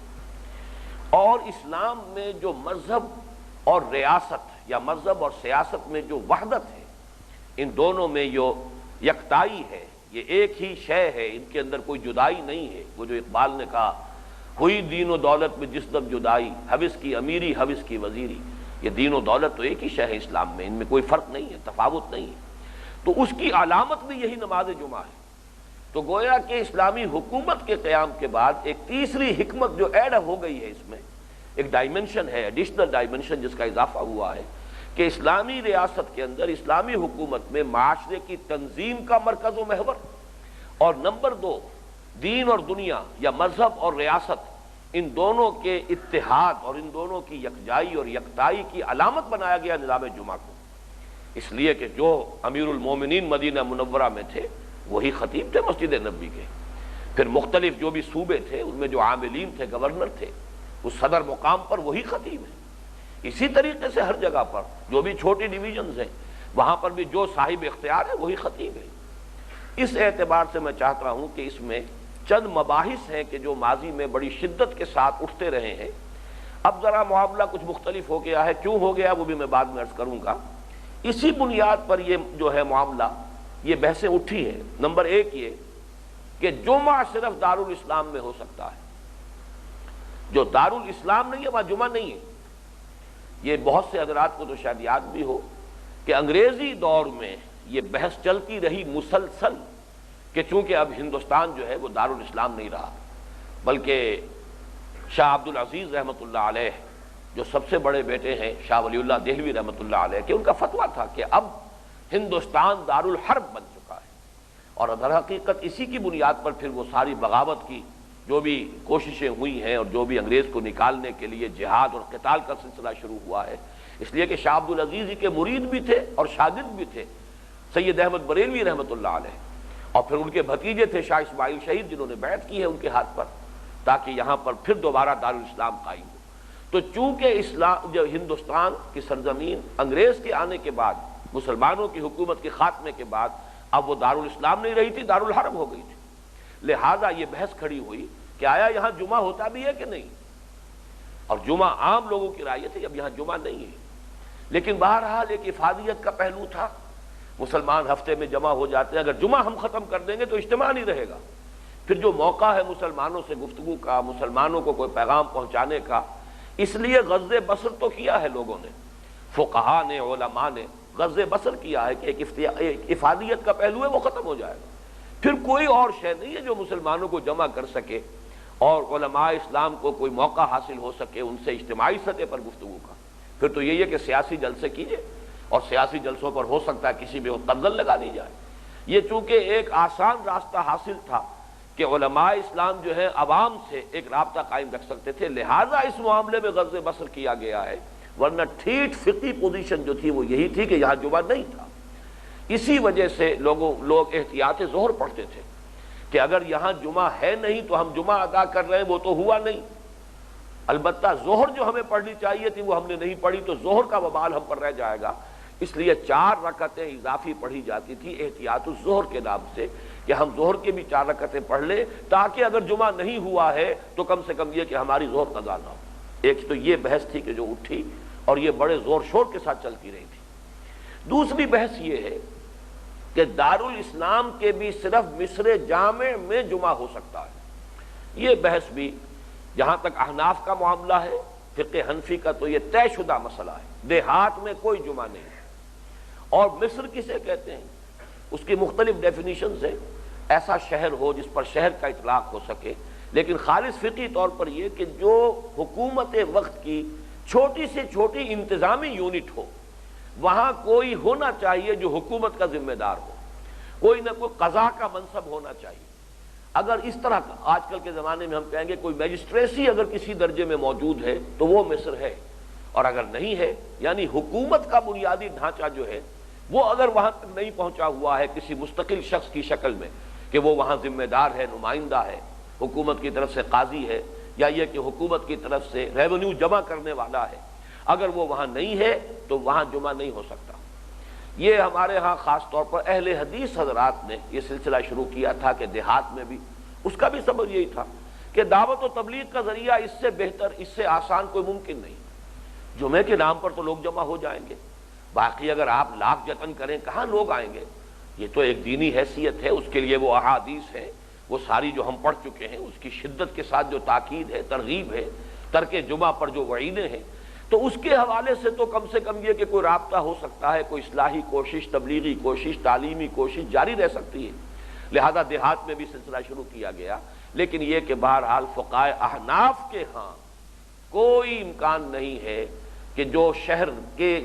اور اسلام میں جو مذہب اور ریاست یا مذہب اور سیاست میں جو وحدت ہے، ان دونوں میں جو یکتائی ہے، یہ ایک ہی شے ہے، ان کے اندر کوئی جدائی نہیں ہے۔ وہ جو اقبال نے کہا ہوئی دین و دولت میں جس دم جدائی، حوث کی امیری حوث کی وزیری، یہ دین و دولت تو ایک ہی شے ہے اسلام میں، ان میں کوئی فرق نہیں ہے، تفاوت نہیں ہے، تو اس کی علامت بھی یہی نماز جمعہ ہے۔ تو گویا کہ اسلامی حکومت کے قیام کے بعد ایک تیسری حکمت جو ایڈ ہو گئی ہے، اس میں ایک ڈائمنشن ہے، ایڈیشنل ڈائمنشن جس کا اضافہ ہوا ہے کہ اسلامی ریاست کے اندر اسلامی حکومت میں معاشرے کی تنظیم کا مرکز و محور، اور نمبر 2 دین اور دنیا یا مذہب اور ریاست، ان دونوں کے اتحاد اور ان دونوں کی یکجائی اور یکتائی کی علامت بنایا گیا نظام جمعہ کو، اس لیے کہ جو امیر المومنین مدینہ منورہ میں تھے وہی خطیب تھے مسجد نبوی کے، پھر مختلف جو بھی صوبے تھے ان میں جو عاملین تھے، گورنر تھے، اس صدر مقام پر وہی خطیب ہے۔ اسی طریقے سے ہر جگہ پر جو بھی چھوٹی ڈویژنز ہیں وہاں پر بھی جو صاحب اختیار ہے وہی خطیب ہے۔ اس اعتبار سے میں چاہتا ہوں کہ اس میں چند مباحث ہیں کہ جو ماضی میں بڑی شدت کے ساتھ اٹھتے رہے ہیں، اب ذرا معاملہ کچھ مختلف ہو گیا ہے، کیوں ہو گیا وہ بھی میں بعد میں عرض کروں گا۔ اسی بنیاد پر یہ جو ہے معاملہ، یہ بحثیں اٹھی ہیں۔ نمبر 1 یہ کہ جمعہ صرف دارالاسلام میں ہو سکتا ہے، جو دارالاسلام نہیں ہے وہاں جمعہ نہیں ہے۔ یہ بہت سے حضرات کو تو شاید یاد بھی ہو کہ انگریزی دور میں یہ بحث چلتی رہی مسلسل کہ چونکہ اب ہندوستان جو ہے وہ دارالاسلام نہیں رہا، بلکہ شاہ عبد العزیز رحمۃ اللہ علیہ جو سب سے بڑے بیٹے ہیں شاہ ولی اللہ دہلوی رحمۃ اللہ علیہ کہ ان کا فتویٰ تھا کہ اب ہندوستان دارالحرب بن چکا ہے، اور در حقیقت اسی کی بنیاد پر پھر وہ ساری بغاوت کی جو بھی کوششیں ہوئی ہیں اور جو بھی انگریز کو نکالنے کے لیے جہاد اور قتال کا سلسلہ شروع ہوا ہے، اس لیے کہ شاہ عبد العزیز ہی کے مرید بھی تھے اور شاگرد بھی تھے سید احمد بریلوی رحمۃ اللہ علیہ، اور پھر ان کے بھتیجے تھے شاہ اسماعیل شہید جنہوں نے بیعت کی ہے ان کے ہاتھ پر، تاکہ یہاں پر پھر دوبارہ دارالاسلام قائم ہو۔ تو چونکہ اسلام جو ہندوستان کی سرزمین انگریز کے آنے کے بعد، مسلمانوں کی حکومت کے خاتمے کے بعد، اب وہ دارالاسلام نہیں رہی تھی، دارالحرب ہو گئی تھی، لہذا یہ بحث کھڑی ہوئی کہ آیا یہاں جمعہ ہوتا بھی ہے کہ نہیں، اور جمعہ عام لوگوں کی رائے تھی اب یہاں جمعہ نہیں ہے، لیکن بہرحال ایک افادیت کا پہلو تھا، مسلمان ہفتے میں جمع ہو جاتے ہیں، اگر جمعہ ہم ختم کر دیں گے تو اجتماع نہیں رہے گا، پھر جو موقع ہے مسلمانوں سے گفتگو کا، مسلمانوں کو کوئی پیغام پہنچانے کا، اس لیے غزِ بصر تو کیا ہے لوگوں نے، فقہا نے، علماء نے غزِ بصر کیا ہے کہ ایک افادیت کا پہلو ہے وہ ختم ہو جائے گا، پھر کوئی اور شے نہیں ہے جو مسلمانوں کو جمع کر سکے اور علماء اسلام کو کوئی موقع حاصل ہو سکے ان سے اجتماعی سطح پر گفتگو کا، پھر تو یہی ہے کہ سیاسی جلسے کیجیے، اور سیاسی جلسوں پر ہو سکتا ہے کسی میں قدغن لگا دی جائے۔ یہ چونکہ ایک آسان راستہ حاصل تھا کہ علماء اسلام جو ہے عوام سے ایک رابطہ قائم رکھ سکتے تھے، لہٰذا اس معاملے میں غزِ بصر کیا گیا ہے، ورنہ ٹھیک فقہی پوزیشن جو تھی وہ یہی تھی کہ یہاں جمعہ نہیں تھا۔ اسی وجہ سے لوگ احتیاط ظہر پڑھتے تھے کہ اگر یہاں جمعہ ہے نہیں تو ہم جمعہ ادا کر رہے ہیں، وہ تو ہوا نہیں، البتہ ظہر جو ہمیں پڑھنی چاہیے تھی وہ ہم نے نہیں پڑھی تو ظہر کا وبال ہم پر رہ جائے گا، اس لیے 4 رکعتیں اضافی پڑھی جاتی تھی احتیاط الظہر کے نام سے، کہ ہم ظہر کی بھی 4 رکعتیں پڑھ لیں تاکہ اگر جمعہ نہیں ہوا ہے تو کم سے کم یہ کہ ہماری ظہر قضا نہ ہو۔ ایک تو یہ بحث تھی کہ جو اٹھی اور یہ بڑے زور شور کے ساتھ چلتی رہی تھی۔ دوسری بحث یہ ہے کہ دارالاسلام کے بھی صرف مصر جامع میں جمعہ ہو سکتا ہے، یہ بحث بھی جہاں تک احناف کا معاملہ ہے، فقہ حنفی کا تو یہ طے شدہ مسئلہ ہے، دیہات میں کوئی جمعہ نہیں ہے۔ اور مصر کسے کہتے ہیں اس کی مختلف ڈیفینیشنز ہیں، ایسا شہر ہو جس پر شہر کا اطلاق ہو سکے، لیکن خالص فقہی طور پر یہ کہ جو حکومت وقت کی چھوٹی سے چھوٹی انتظامی یونٹ ہو، وہاں کوئی ہونا چاہیے جو حکومت کا ذمہ دار ہو، کوئی نہ کوئی قضا کا منصب ہونا چاہیے۔ اگر اس طرح آج کل کے زمانے میں ہم کہیں گے کوئی میجسٹریسی اگر کسی درجے میں موجود ہے تو وہ مصر ہے، اور اگر نہیں ہے یعنی حکومت کا بنیادی ڈھانچہ جو ہے وہ اگر وہاں تک نہیں پہنچا ہوا ہے کسی مستقل شخص کی شکل میں کہ وہ وہاں ذمہ دار ہے، نمائندہ ہے، حکومت کی طرف سے قاضی ہے، یا یہ کہ حکومت کی طرف سے ریونیو جمع کرنے والا ہے، اگر وہ وہاں نہیں ہے تو وہاں جمعہ نہیں ہو سکتا۔ یہ ہمارے ہاں خاص طور پر اہل حدیث حضرات نے یہ سلسلہ شروع کیا تھا کہ دیہات میں بھی، اس کا بھی سبب یہی تھا کہ دعوت و تبلیغ کا ذریعہ اس سے بہتر، اس سے آسان کوئی ممکن نہیں۔ جمعے کے نام پر تو لوگ جمع ہو جائیں گے، باقی اگر آپ لاکھ جتن کریں کہاں لوگ آئیں گے؟ یہ تو ایک دینی حیثیت ہے، اس کے لیے وہ احادیث ہیں وہ ساری جو ہم پڑھ چکے ہیں، اس کی شدت کے ساتھ جو تاکید ہے، ترغیب ہے، ترک جمعہ پر جو وعیدیں ہیں، تو اس کے حوالے سے تو کم سے کم یہ کہ کوئی رابطہ ہو سکتا ہے، کوئی اصلاحی کوشش، تبلیغی کوشش، تعلیمی کوشش جاری رہ سکتی ہے، لہذا دیہات میں بھی سلسلہ شروع کیا گیا۔ لیکن یہ کہ بہرحال فقہائے احناف کے ہاں کوئی امکان نہیں ہے کہ جو شہر کے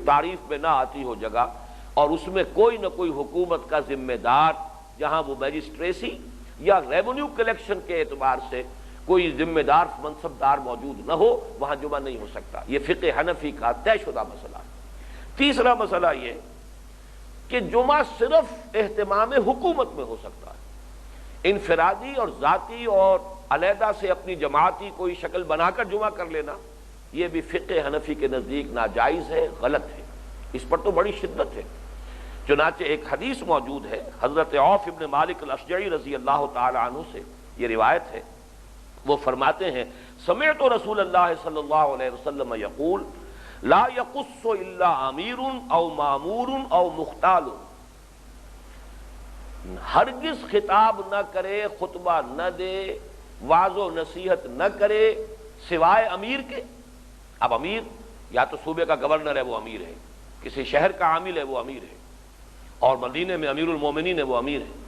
تعریف میں نہ آتی ہو جگہ اور اس میں کوئی نہ کوئی حکومت کا ذمہ دار، جہاں وہ میجسٹریسی یا ریونیو کلیکشن کے اعتبار سے کوئی ذمہ دار منصب دار موجود نہ ہو، وہاں جمعہ نہیں ہو سکتا۔ یہ فقہ حنفی کا طے شدہ مسئلہ ہے۔ تیسرا مسئلہ یہ کہ جمعہ صرف اہتمام حکومت میں ہو سکتا ہے، انفرادی اور ذاتی اور علیحدہ سے اپنی جماعتی کوئی شکل بنا کر جمعہ کر لینا یہ بھی فقہ حنفی کے نزدیک ناجائز ہے، غلط ہے، اس پر تو بڑی شدت ہے۔ چنانچہ ایک حدیث موجود ہے حضرت عوف ابن مالک الاشجعی رضی اللہ تعالی عنہ سے، یہ روایت ہے، وہ فرماتے ہیں سمعت رسول اللہ صلی اللہ علیہ وسلم یقول لا یقص الا امیر او مامور او مختال، ہرگز خطاب نہ کرے، خطبہ نہ دے، وعظ و نصیحت نہ کرے سوائے امیر کے۔ اب امیر یا تو صوبے کا گورنر ہے وہ امیر ہے، کسی شہر کا عامل ہے وہ امیر ہے، اور مدینے میں امیر المومنین ہے وہ امیر ہے،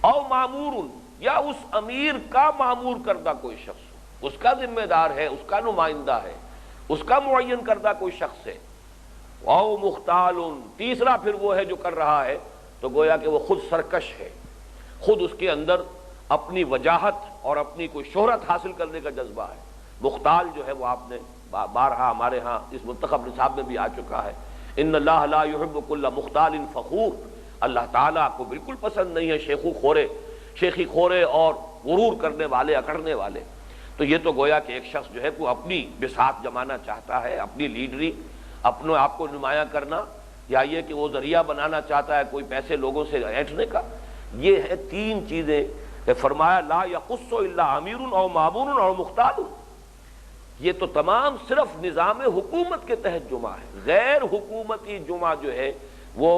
او مامور یا اس امیر کا معمور کردہ کوئی شخص ہو، اس کا ذمہ دار ہے، اس کا نمائندہ ہے، اس کا معین کردہ کوئی شخص ہے، او مختال، تیسرا پھر وہ ہے جو کر رہا ہے تو گویا کہ وہ خود سرکش ہے، خود اس کے اندر اپنی وجاہت اور اپنی کوئی شہرت حاصل کرنے کا جذبہ ہے۔ مختال جو ہے وہ آپ نے بارہا ہمارے ہاں اس منتخب نصاب میں بھی آ چکا ہے، ان اللہ لا يحب كل مختال فخور، اللہ تعالیٰ کو بالکل پسند نہیں ہے شیخی خورے اور غرور کرنے والے، اکڑنے والے۔ تو یہ تو گویا کہ ایک شخص جو ہے وہ اپنی بساط جمانا چاہتا ہے، اپنی لیڈری، اپنے آپ کو نمایاں کرنا، یا یہ کہ وہ ذریعہ بنانا چاہتا ہے کوئی پیسے لوگوں سے اینٹنے کا۔ یہ ہے تین چیزیں فرمایا، لا یخص الا امیر او معمون او مختال۔ یہ تو تمام صرف نظام حکومت کے تحت جمعہ ہے، غیر حکومتی جمعہ جو ہے وہ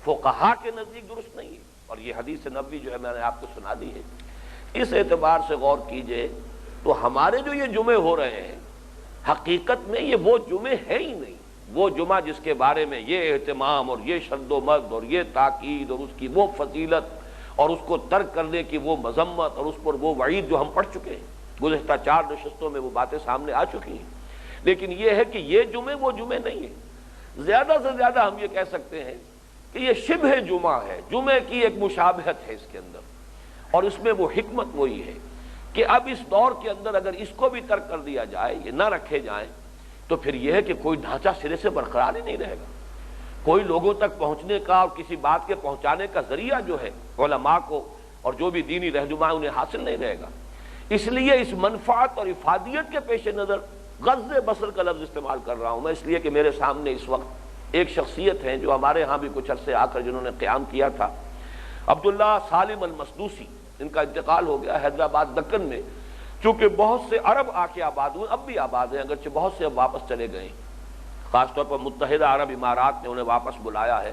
فقہا کے نزدیک درست نہیں ہے۔ اور یہ حدیث نبوی جو ہے میں نے آپ کو سنا دی ہے، اس اعتبار سے غور کیجئے تو ہمارے جو یہ جمعے ہو رہے ہیں حقیقت میں یہ وہ جمعے ہیں ہی نہیں۔ وہ جمعہ جس کے بارے میں یہ اہتمام اور یہ شد و مد اور یہ تاکید اور اس کی وہ فضیلت اور اس کو ترک کرنے کی وہ مذمت اور اس پر وہ وعید جو ہم پڑھ چکے ہیں، گزشتہ 4 نشستوں میں وہ باتیں سامنے آ چکی ہیں۔ لیکن یہ ہے کہ یہ جمعے وہ جمعے نہیں ہیں۔ زیادہ سے زیادہ ہم یہ کہہ سکتے ہیں کہ یہ شبہ جمعہ ہے، جمعے کی ایک مشابہت ہے اس کے اندر، اور اس میں وہ حکمت وہی ہے کہ اب اس دور کے اندر اگر اس کو بھی ترک کر دیا جائے، یہ نہ رکھے جائیں، تو پھر یہ ہے کہ کوئی ڈھانچہ سرے سے برقرار ہی نہیں رہے گا، کوئی لوگوں تک پہنچنے کا اور کسی بات کے پہنچانے کا ذریعہ جو ہے علماء کو اور جو بھی دینی رہنما انہیں حاصل نہیں رہے گا۔ اس لیے اس منفعت اور افادیت کے پیش نظر غض بصر کا لفظ استعمال کر رہا ہوں میں، اس لیے کہ میرے سامنے اس وقت ایک شخصیت ہیں جو ہمارے ہاں بھی کچھ عرصے آ کر جنہوں نے قیام کیا تھا، عبداللہ سالم المسدوسی، ان کا انتقال ہو گیا حیدرآباد دکن میں۔ چونکہ بہت سے عرب آ کے آباد ہوئے، اب بھی آباد ہیں، اگرچہ بہت سے اب واپس چلے گئے، خاص طور پر متحدہ عرب امارات نے انہیں واپس بلایا ہے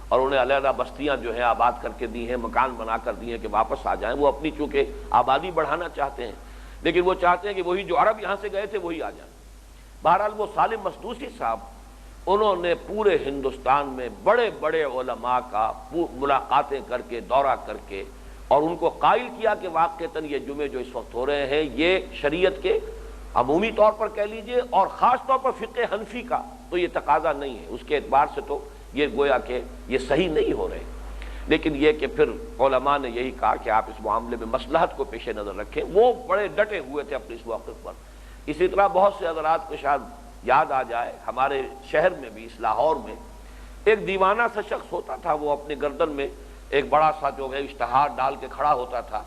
اور انہیں علیحدہ بستیاں جو ہیں آباد کر کے دی ہیں، مکان بنا کر دی ہیں کہ واپس آ جائیں۔ وہ اپنی چونکہ آبادی بڑھانا چاہتے ہیں، لیکن وہ چاہتے ہیں کہ وہی جو عرب یہاں سے گئے تھے وہی آ جائیں۔ بہرحال وہ سالم مسدوسی صاحب، انہوں نے پورے ہندوستان میں بڑے بڑے علماء کا ملاقاتیں کر کے، دورہ کر کے، اور ان کو قائل کیا کہ واقعتاً یہ جمعے جو اس وقت ہو رہے ہیں یہ شریعت کے عمومی طور پر کہہ لیجئے اور خاص طور پر فقہ حنفی کا تو یہ تقاضا نہیں ہے، اس کے اعتبار سے تو یہ گویا کہ یہ صحیح نہیں ہو رہے۔ لیکن یہ کہ پھر علماء نے یہی کہا کہ آپ اس معاملے میں مصلحت کو پیش نظر رکھیں، وہ بڑے ڈٹے ہوئے تھے اپنے اس موقف پر۔ اسی طرح بہت سے حضرات کو شاید یاد آ جائے، ہمارے شہر میں بھی، اس لاہور میں ایک دیوانہ سا شخص ہوتا تھا، وہ اپنے گردن میں ایک بڑا سا جو ہے اشتہار ڈال کے کھڑا ہوتا تھا،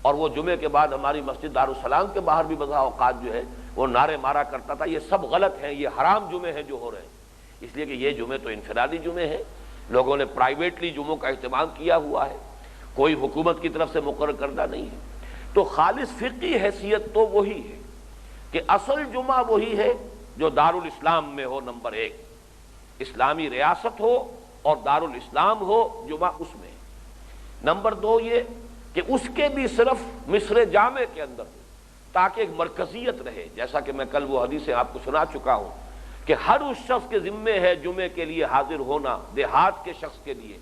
اور وہ جمعے کے بعد ہماری مسجد دارالسلام کے باہر بھی بضع اوقات جو ہے وہ نعرے مارا کرتا تھا، یہ سب غلط ہیں، یہ حرام جمعے ہیں جو ہو رہے ہیں۔ اس لیے کہ یہ جمعے تو انفرادی جمعے ہیں، لوگوں نے پرائیویٹلی جمعوں کا اہتمام کیا ہوا ہے، کوئی حکومت کی طرف سے مقرر کردہ نہیں ہے۔ تو خالص فقہی حیثیت تو وہی ہے کہ اصل جمعہ وہی ہے جو دارالاسلام میں ہو، نمبر 1 اسلامی ریاست ہو اور دارالاسلام ہو، جمعہ اس میں۔ نمبر 2 یہ کہ اس کے بھی صرف مصر جامع کے اندر ہو تاکہ ایک مرکزیت رہے، جیسا کہ میں کل وہ حدیثیں آپ کو سنا چکا ہوں کہ ہر اس شخص کے ذمے ہے جمعے کے لیے حاضر ہونا، دیہات کے شخص کے لیے،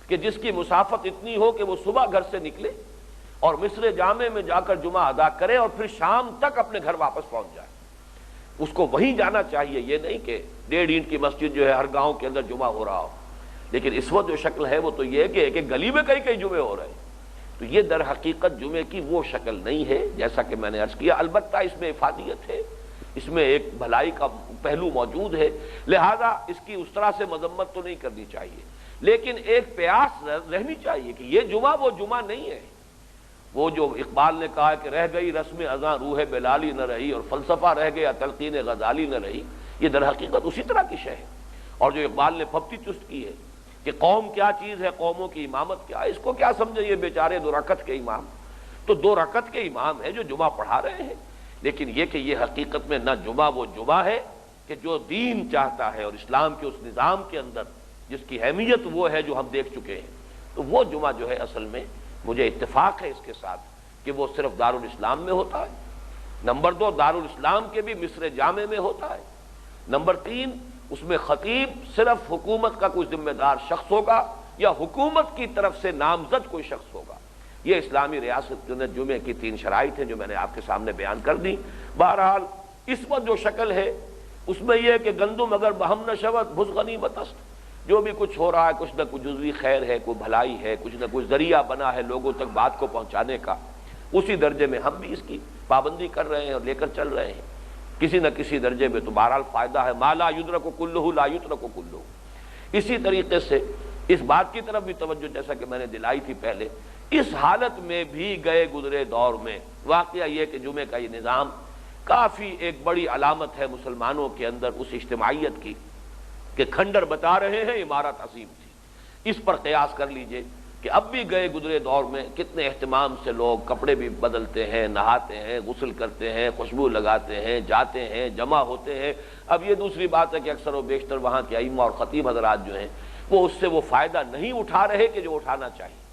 کہ جس کی مسافت اتنی ہو کہ وہ صبح گھر سے نکلے اور مصر جامع میں جا کر جمعہ ادا کرے اور پھر شام تک اپنے گھر واپس پہنچ جائے۔ اس کو وہیں جانا چاہیے، یہ نہیں کہ 1.5 اینٹ کی مسجد جو ہے ہر گاؤں کے اندر جمعہ ہو رہا ہو۔ لیکن اس وقت جو شکل ہے وہ تو یہ ہے کہ ایک ایک گلی میں کئی کئی جمعے ہو رہے ہیں، تو یہ در حقیقت جمعے کی وہ شکل نہیں ہے جیسا کہ میں نے عرض کیا۔ البتہ اس میں افادیت ہے، اس میں ایک بھلائی کا پہلو موجود ہے، لہذا اس کی اس طرح سے مذمت تو نہیں کرنی چاہیے، لیکن ایک پیاس رہنی چاہیے کہ یہ جمعہ وہ جمعہ نہیں ہے۔ وہ جو اقبال نے کہا کہ رہ گئی رسم اذاں روح بلالی نہ رہی اور فلسفہ رہ گیا تلقین غزالی نہ رہی، یہ در حقیقت اسی طرح کی شے ہے۔ اور جو اقبال نے پھپتی چست کی ہے کہ قوم کیا چیز ہے، قوموں کی امامت کیا ہے، اس کو کیا سمجھے یہ بیچارے 2 رکعت کے امام، تو 2 رکعت کے امام ہیں جو جمعہ پڑھا رہے ہیں۔ لیکن یہ کہ یہ حقیقت میں نہ جمعہ وہ جمعہ ہے کہ جو دین چاہتا ہے اور اسلام کے اس نظام کے اندر جس کی اہمیت وہ ہے جو ہم دیکھ چکے ہیں، تو وہ جمعہ جو ہے اصل میں مجھے اتفاق ہے اس کے ساتھ کہ وہ صرف دارالاسلام میں ہوتا ہے۔ نمبر 2 دارالاسلام کے بھی مصر جامع میں ہوتا ہے۔ نمبر 3 اس میں خطیب صرف حکومت کا کوئی ذمہ دار شخص ہوگا یا حکومت کی طرف سے نامزد کوئی شخص ہوگا۔ یہ اسلامی ریاست کے اندر جمعے کی 3 شرائط ہیں جو میں نے آپ کے سامنے بیان کر دی۔ بہرحال اس وقت جو شکل ہے اس میں یہ کہ گندم اگر بہم نشوت بھز غنیمت است، جو بھی کچھ ہو رہا ہے کچھ نہ کچھ جزوی خیر ہے، کوئی بھلائی ہے، کچھ نہ کچھ ذریعہ بنا ہے لوگوں تک بات کو پہنچانے کا، اسی درجے میں ہم بھی اس کی پابندی کر رہے ہیں اور لے کر چل رہے ہیں، کسی نہ کسی درجے میں تو بہرحال فائدہ ہے۔ ما لا یدرک کلہ لا یترک کلہ۔ اسی طریقے سے اس بات کی طرف بھی توجہ جیسا کہ میں نے دلائی تھی پہلے، اس حالت میں بھی گئے گزرے دور میں واقعہ یہ کہ جمعے کا یہ نظام کافی ایک بڑی علامت ہے مسلمانوں کے اندر اس اجتماعیت کی کہ کھنڈر بتا رہے ہیں عمارت عظیم تھی۔ اس پر قیاس کر لیجئے کہ اب بھی گئے گزرے دور میں کتنے اہتمام سے لوگ کپڑے بھی بدلتے ہیں، نہاتے ہیں، غسل کرتے ہیں، خوشبو لگاتے ہیں، جاتے ہیں، جمع ہوتے ہیں۔ اب یہ دوسری بات ہے کہ اکثر و بیشتر وہاں کے ائمہ اور خطیب حضرات جو ہیں وہ اس سے وہ فائدہ نہیں اٹھا رہے کہ جو اٹھانا چاہیے۔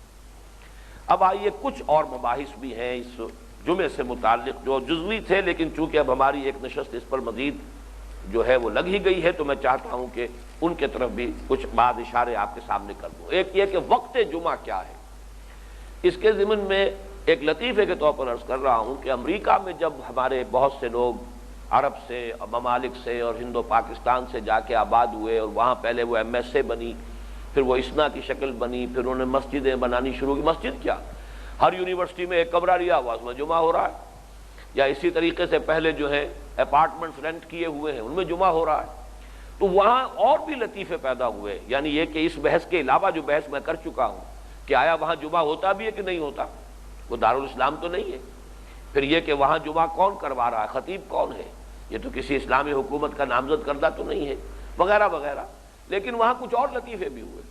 اب آئیے کچھ اور مباحث بھی ہیں اس جمعے سے متعلق جو جزوی تھے، لیکن چونکہ اب ہماری ایک نشست اس پر مزید جو ہے وہ لگ ہی گئی ہے تو میں چاہتا ہوں کہ ان کے طرف بھی کچھ بعض اشارے آپ کے سامنے کر دوں۔ ایک یہ کہ وقت جمعہ کیا ہے، اس کے ضمن میں ایک لطیفے کے طور پر عرض کر رہا ہوں کہ امریکہ میں جب ہمارے بہت سے لوگ عرب سے، ممالک سے اور ہند و پاکستان سے جا کے آباد ہوئے اور وہاں پہلے وہ ایم ایس اے بنی، پھر وہ اسنا کی شکل بنی، پھر انہوں نے مسجدیں بنانی شروع کی۔ مسجد کیا، ہر یونیورسٹی میں ایک کمرہ لیا ہوا اس میں جمعہ ہو رہا ہے، یا اسی طریقے سے پہلے جو ہے اپارٹمنٹس رینٹ کیے ہوئے ہیں ان میں جمعہ ہو رہا ہے۔ تو وہاں اور بھی لطیفے پیدا ہوئے، یعنی یہ کہ اس بحث کے علاوہ جو بحث میں کر چکا ہوں کہ آیا وہاں جمعہ ہوتا بھی ہے کہ نہیں ہوتا، وہ دارالاسلام تو نہیں ہے، پھر یہ کہ وہاں جمعہ کون کروا رہا ہے، خطیب کون ہے، یہ تو کسی اسلامی حکومت کا نامزد کردہ تو نہیں ہے، وغیرہ وغیرہ۔ لیکن وہاں کچھ اور لطیفے بھی ہوئے۔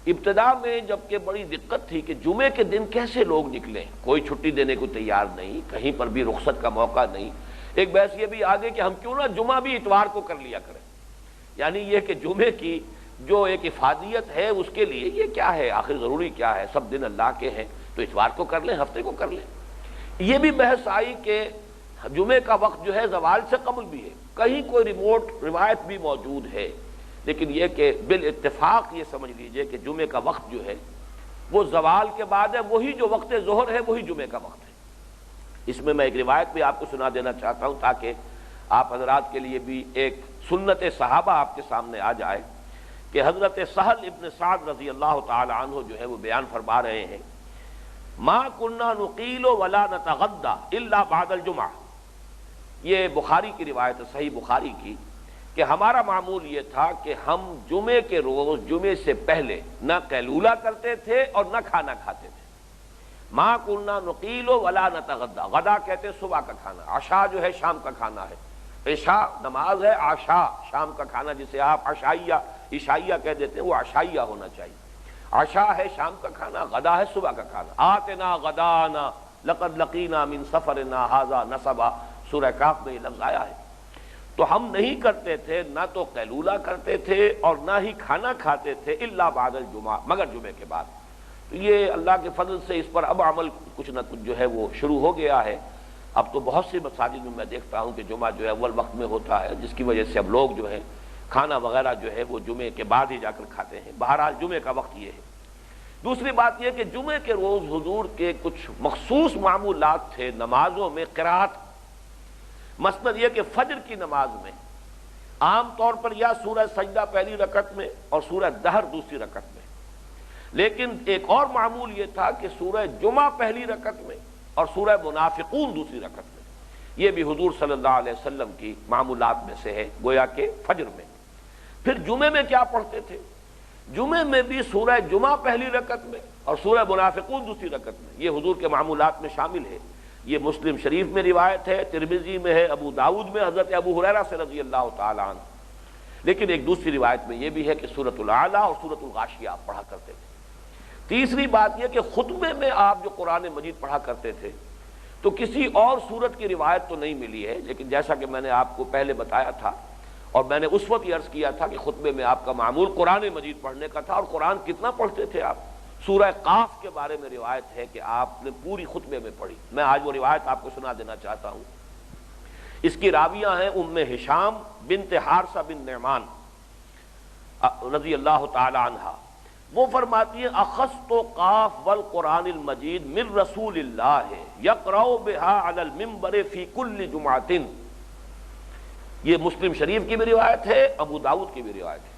ابتدا میں جبکہ بڑی دقت تھی کہ جمعے کے دن کیسے لوگ نکلیں، کوئی چھٹی دینے کو تیار نہیں، کہیں پر بھی رخصت کا موقع نہیں۔ ایک بحث یہ بھی آگے کہ ہم کیوں نہ جمعہ بھی اتوار کو کر لیا کریں، یعنی یہ کہ جمعے کی جو ایک افادیت ہے اس کے لیے یہ کیا ہے، آخر ضروری کیا ہے، سب دن اللہ کے ہیں تو اتوار کو کر لیں، ہفتے کو کر لیں۔ یہ بھی بحث آئی کہ جمعے کا وقت جو ہے زوال سے قبل بھی ہے، کہیں کوئی ریموٹ روایت بھی موجود ہے، لیکن یہ کہ بالاتفاق یہ سمجھ لیجئے کہ جمعے کا وقت جو ہے وہ زوال کے بعد ہے، وہی جو وقت ظہر ہے وہی جمعے کا وقت ہے۔ اس میں ایک روایت بھی آپ کو سنا دینا چاہتا ہوں تاکہ آپ حضرات کے لیے بھی ایک سنت صحابہ آپ کے سامنے آ جائے کہ حضرت سہل ابن سعد رضی اللہ تعالی عنہ جو ہے وہ بیان فرما رہے ہیں، ما كنا نقیل ولا نتغدى الا بعد الجمعہ۔ یہ بخاری کی روایت ہے، صحیح بخاری کی، کہ ہمارا معمول یہ تھا کہ ہم جمعے کے روز جمعے سے پہلے نہ قیلولہ کرتے تھے اور نہ کھانا کھاتے تھے۔ ما كنا نقیل ولا نتغدى، غدا کہتے ہیں صبح کا کھانا، عشاء جو ہے شام کا کھانا ہے، عشاء نماز ہے، عشاء شام کا کھانا جسے آپ عشائیہ کہہ دیتے ہیں وہ عشائیہ ہونا چاہیے۔ عشاء ہے شام کا کھانا، غدا ہے صبح کا کھانا۔ آتنا غدانا لقد لقینا من سفرنا ھذا نصبا، سورہ کاف میں یہ لفظ آیا ہے۔ تو ہم نہیں کرتے تھے، نہ تو قیلولہ کرتے تھے اور نہ ہی کھانا کھاتے تھے الا بعد الجمعہ، مگر جمعے کے بعد۔ تو یہ اللہ کے فضل سے اس پر اب عمل کچھ نہ کچھ جو ہے وہ شروع ہو گیا ہے۔ اب تو بہت سی مساجد میں دیکھتا ہوں کہ جمعہ جو ہے اول وقت میں ہوتا ہے، جس کی وجہ سے اب لوگ جو ہے کھانا وغیرہ جو ہے وہ جمعے کے بعد ہی جا کر کھاتے ہیں۔ بہرحال جمعے کا وقت یہ ہے۔ دوسری بات یہ کہ جمعے کے روز حضور کے کچھ مخصوص معمولات تھے نمازوں میں، قرات، مثلا یہ کہ فجر کی نماز میں عام طور پر یا سورہ سجدہ پہلی رکعت میں اور سورہ دہر دوسری رکعت میں، لیکن ایک اور معمول یہ تھا کہ سورہ جمعہ پہلی رکعت میں اور سورہ منافقون دوسری رکعت میں۔ یہ بھی حضور صلی اللہ علیہ وسلم کی معمولات میں سے ہے، گویا کہ فجر میں۔ پھر جمعے میں کیا پڑھتے تھے؟ جمعے میں بھی سورہ جمعہ پہلی رکعت میں اور سورہ منافقون دوسری رکعت میں، یہ حضور کے معمولات میں شامل ہے۔ یہ مسلم شریف میں روایت ہے، ترمذی میں ہے، ابو داؤد میں حضرت ابو ہریرہ سے رضی اللہ تعالی عنہ۔ لیکن ایک دوسری روایت میں یہ بھی ہے کہ سورۃ الاعلیٰ اور سورۃ الغاشیہ آپ پڑھا کرتے تھے۔ تیسری بات یہ کہ خطبے میں آپ جو قرآن مجید پڑھا کرتے تھے تو کسی اور سورت کی روایت تو نہیں ملی ہے، لیکن جیسا کہ میں نے آپ کو پہلے بتایا تھا اور میں نے اس وقت یہ عرض کیا تھا کہ خطبے میں آپ کا معمول قرآن مجید پڑھنے کا تھا۔ اور قرآن کتنا پڑھتے تھے آپ؟ سورہ قاف کے بارے میں روایت ہے کہ آپ نے پوری خطبے میں پڑھی۔ میں آج وہ روایت آپ کو سنا دینا چاہتا ہوں۔ اس کی راویہ ہیں ام ہشام بنت حارثہ بن نعمان رضی اللہ تعالی عنہا۔ وہ فرماتی ہیں اخذت قاف والقرآن المجید من رسول اللہ یقرأ بها علی المنبر فی کل جمعۃ۔ یہ مسلم شریف کی بھی روایت ہے، ابو داؤد کی بھی روایت ہے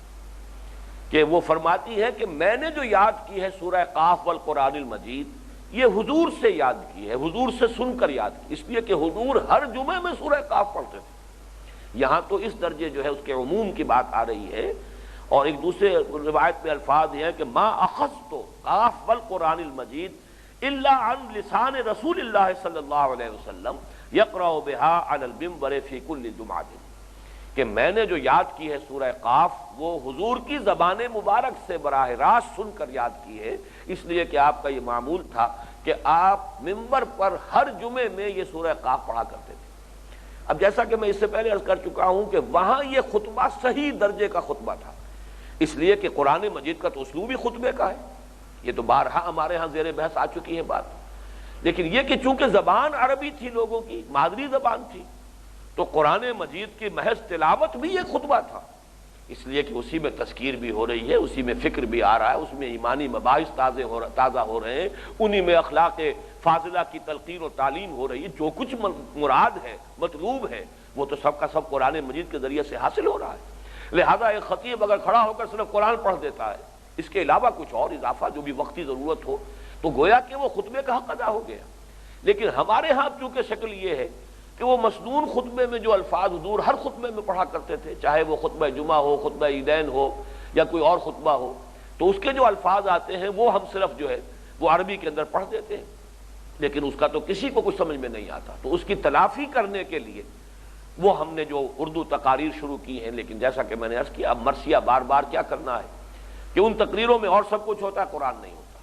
کہ وہ فرماتی ہے کہ میں نے جو یاد کی ہے سورہ قاف والقرآن المجید یہ حضور سے یاد کی ہے، حضور سے سن کر یاد کی، اس لیے کہ حضور ہر جمعے میں سورہ قاف پڑھتے تھے۔ یہاں تو اس درجے جو ہے اس کے عموم کی بات آ رہی ہے، اور ایک دوسرے روایت میں الفاظ ہیں کہ ما اخذت قاف والقرآن المجید الا عن لسان رسول اللہ صلی اللہ علیہ وسلم یقرأ بها علی المنبر فی کل جمعہ، کہ میں نے جو یاد کی ہے سورہ قاف وہ حضور کی زبان مبارک سے براہ راست سن کر یاد کی ہے، اس لیے کہ آپ کا یہ معمول تھا کہ آپ منبر پر ہر جمعے میں یہ سورہ قاف پڑھا کرتے تھے۔ اب جیسا کہ میں اس سے پہلے عرض کر چکا ہوں کہ وہاں یہ خطبہ صحیح درجے کا خطبہ تھا، اس لیے کہ قرآن مجید کا تو اسلوب ہی خطبے کا ہے، یہ تو بارہا ہمارے ہاں زیر بحث آ چکی ہے بات، لیکن یہ کہ چونکہ زبان عربی تھی، لوگوں کی مادری زبان تھی، تو قرآن مجید کی محض تلاوت بھی ایک خطبہ تھا، اس لیے کہ اسی میں تذکیر بھی ہو رہی ہے، اسی میں فکر بھی آ رہا ہے، اس میں ایمانی مباحث تازہ ہو رہے ہیں، انہی میں اخلاق فاضلہ کی تلقین و تعلیم ہو رہی ہے، جو کچھ مراد ہے، مطلوب ہے، وہ تو سب کا سب قرآن مجید کے ذریعے سے حاصل ہو رہا ہے۔ لہذا ایک خطیب اگر کھڑا ہو کر صرف قرآن پڑھ دیتا ہے، اس کے علاوہ کچھ اور اضافہ جو بھی وقتی ضرورت ہو، تو گویا کہ وہ خطبے کا حق ادا ہو گیا۔ لیکن ہمارے ہاں چونکہ شکل یہ ہے کہ وہ مسنون خطبے میں جو الفاظ حضور ہر خطبے میں پڑھا کرتے تھے، چاہے وہ خطبہ جمعہ ہو، خطبہ عیدین ہو، یا کوئی اور خطبہ ہو، تو اس کے جو الفاظ آتے ہیں وہ ہم صرف جو ہے وہ عربی کے اندر پڑھ دیتے ہیں، لیکن اس کا تو کسی کو کچھ سمجھ میں نہیں آتا، تو اس کی تلافی کرنے کے لیے وہ ہم نے جو اردو تقاریر شروع کی ہیں، لیکن جیسا کہ میں نے عرض کیا اب مرثیہ بار بار کیا کرنا ہے کہ ان تقریروں میں اور سب کچھ ہوتا ہے، قرآن نہیں ہوتا۔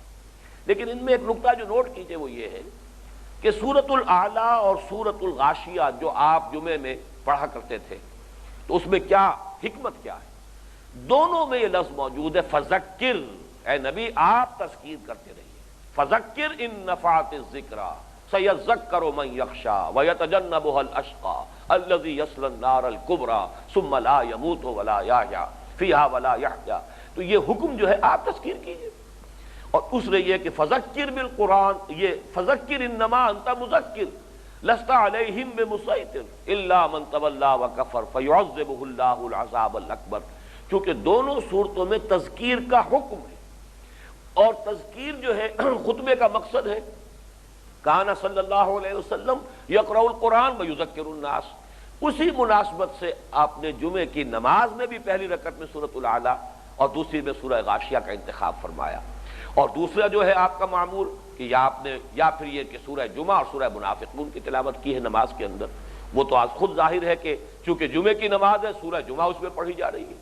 لیکن ان میں ایک نکتہ جو نوٹ کیجئے وہ یہ ہے کہ سورۃ الاعلیٰ اور سورۃ الغاشیہ جو آپ جمعے میں پڑھا کرتے تھے، تو اس میں کیا حکمت کیا ہے؟ دونوں میں یہ لفظ موجود ہے فذکر، اے نبی آپ تذکیر کرتے رہیے، فذکر ان نفعت الذکریٰ سیذکر من یخشی ویتجنبها الاشقی الذی یصلی النار الکبریٰ ثم لا یموت ولا یحییٰ فیہا ولا یحییٰ۔ تو یہ حکم جو ہے آپ تذکیر کیجیے، اور دوسرے یہ کہ فذکر بالقرآن، یہ فذکر انما انت مذکر لست علیہم بمسیطر الا من تولی وکفر فیعذبہ اللہ العذاب الاکبر، کیونکہ دونوں صورتوں میں تذکیر کا حکم ہے، اور تذکیر جو ہے خطبے کا مقصد ہے۔ کان صلی اللہ علیہ وسلم یقرأ القرآن ویذکر الناس، اسی مناسبت سے آپ نے جمعے کی نماز میں بھی پہلی رکعت میں سورۃ الاعلیٰ اور دوسری میں سورہ غاشیہ کا انتخاب فرمایا، اور دوسرا جو ہے آپ کا معمول کہ یا پھر یہ کہ سورہ جمعہ اور سورہ منافقون کی تلاوت کی ہے نماز کے اندر، وہ تو آج خود ظاہر ہے کہ چونکہ جمعے کی نماز ہے، سورہ جمعہ اس میں پڑھی جا رہی ہے،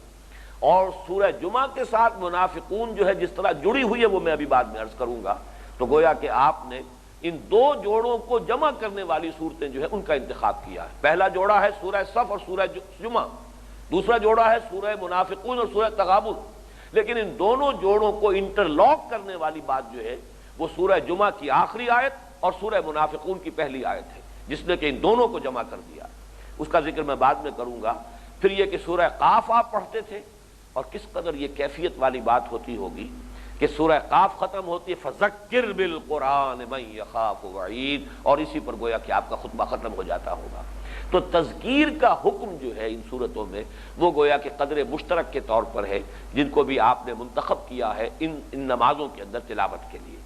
اور سورہ جمعہ کے ساتھ منافقون جو ہے جس طرح جڑی ہوئی ہے وہ میں ابھی بعد میں عرض کروں گا، تو گویا کہ آپ نے ان دو جوڑوں کو جمع کرنے والی صورتیں جو ہے ان کا انتخاب کیا ہے۔ پہلا جوڑا ہے سورہ صف اور سورہ جمعہ، دوسرا جوڑا ہے سورہ منافقون اور سورہ تغابن، لیکن ان دونوں جوڑوں کو انٹرلاک کرنے والی بات جو ہے وہ سورہ جمعہ کی آخری آیت اور سورہ منافقون کی پہلی آیت ہے، جس نے کہ ان دونوں کو جمع کر دیا، اس کا ذکر میں بعد میں کروں گا۔ پھر یہ کہ سورہ قاف آپ پڑھتے تھے، اور کس قدر یہ کیفیت والی بات ہوتی ہوگی کہ سورہ قاف ختم ہوتی ہے فذکر بالقرآن من یخاف وعید، اور اسی پر گویا کہ آپ کا خطبہ ختم ہو جاتا ہوگا۔ تو تذکیر کا حکم جو ہے ان صورتوں میں وہ گویا کہ قدر مشترک کے طور پر ہے، جن کو بھی آپ نے منتخب کیا ہے ان نمازوں کے اندر تلاوت کے لیے۔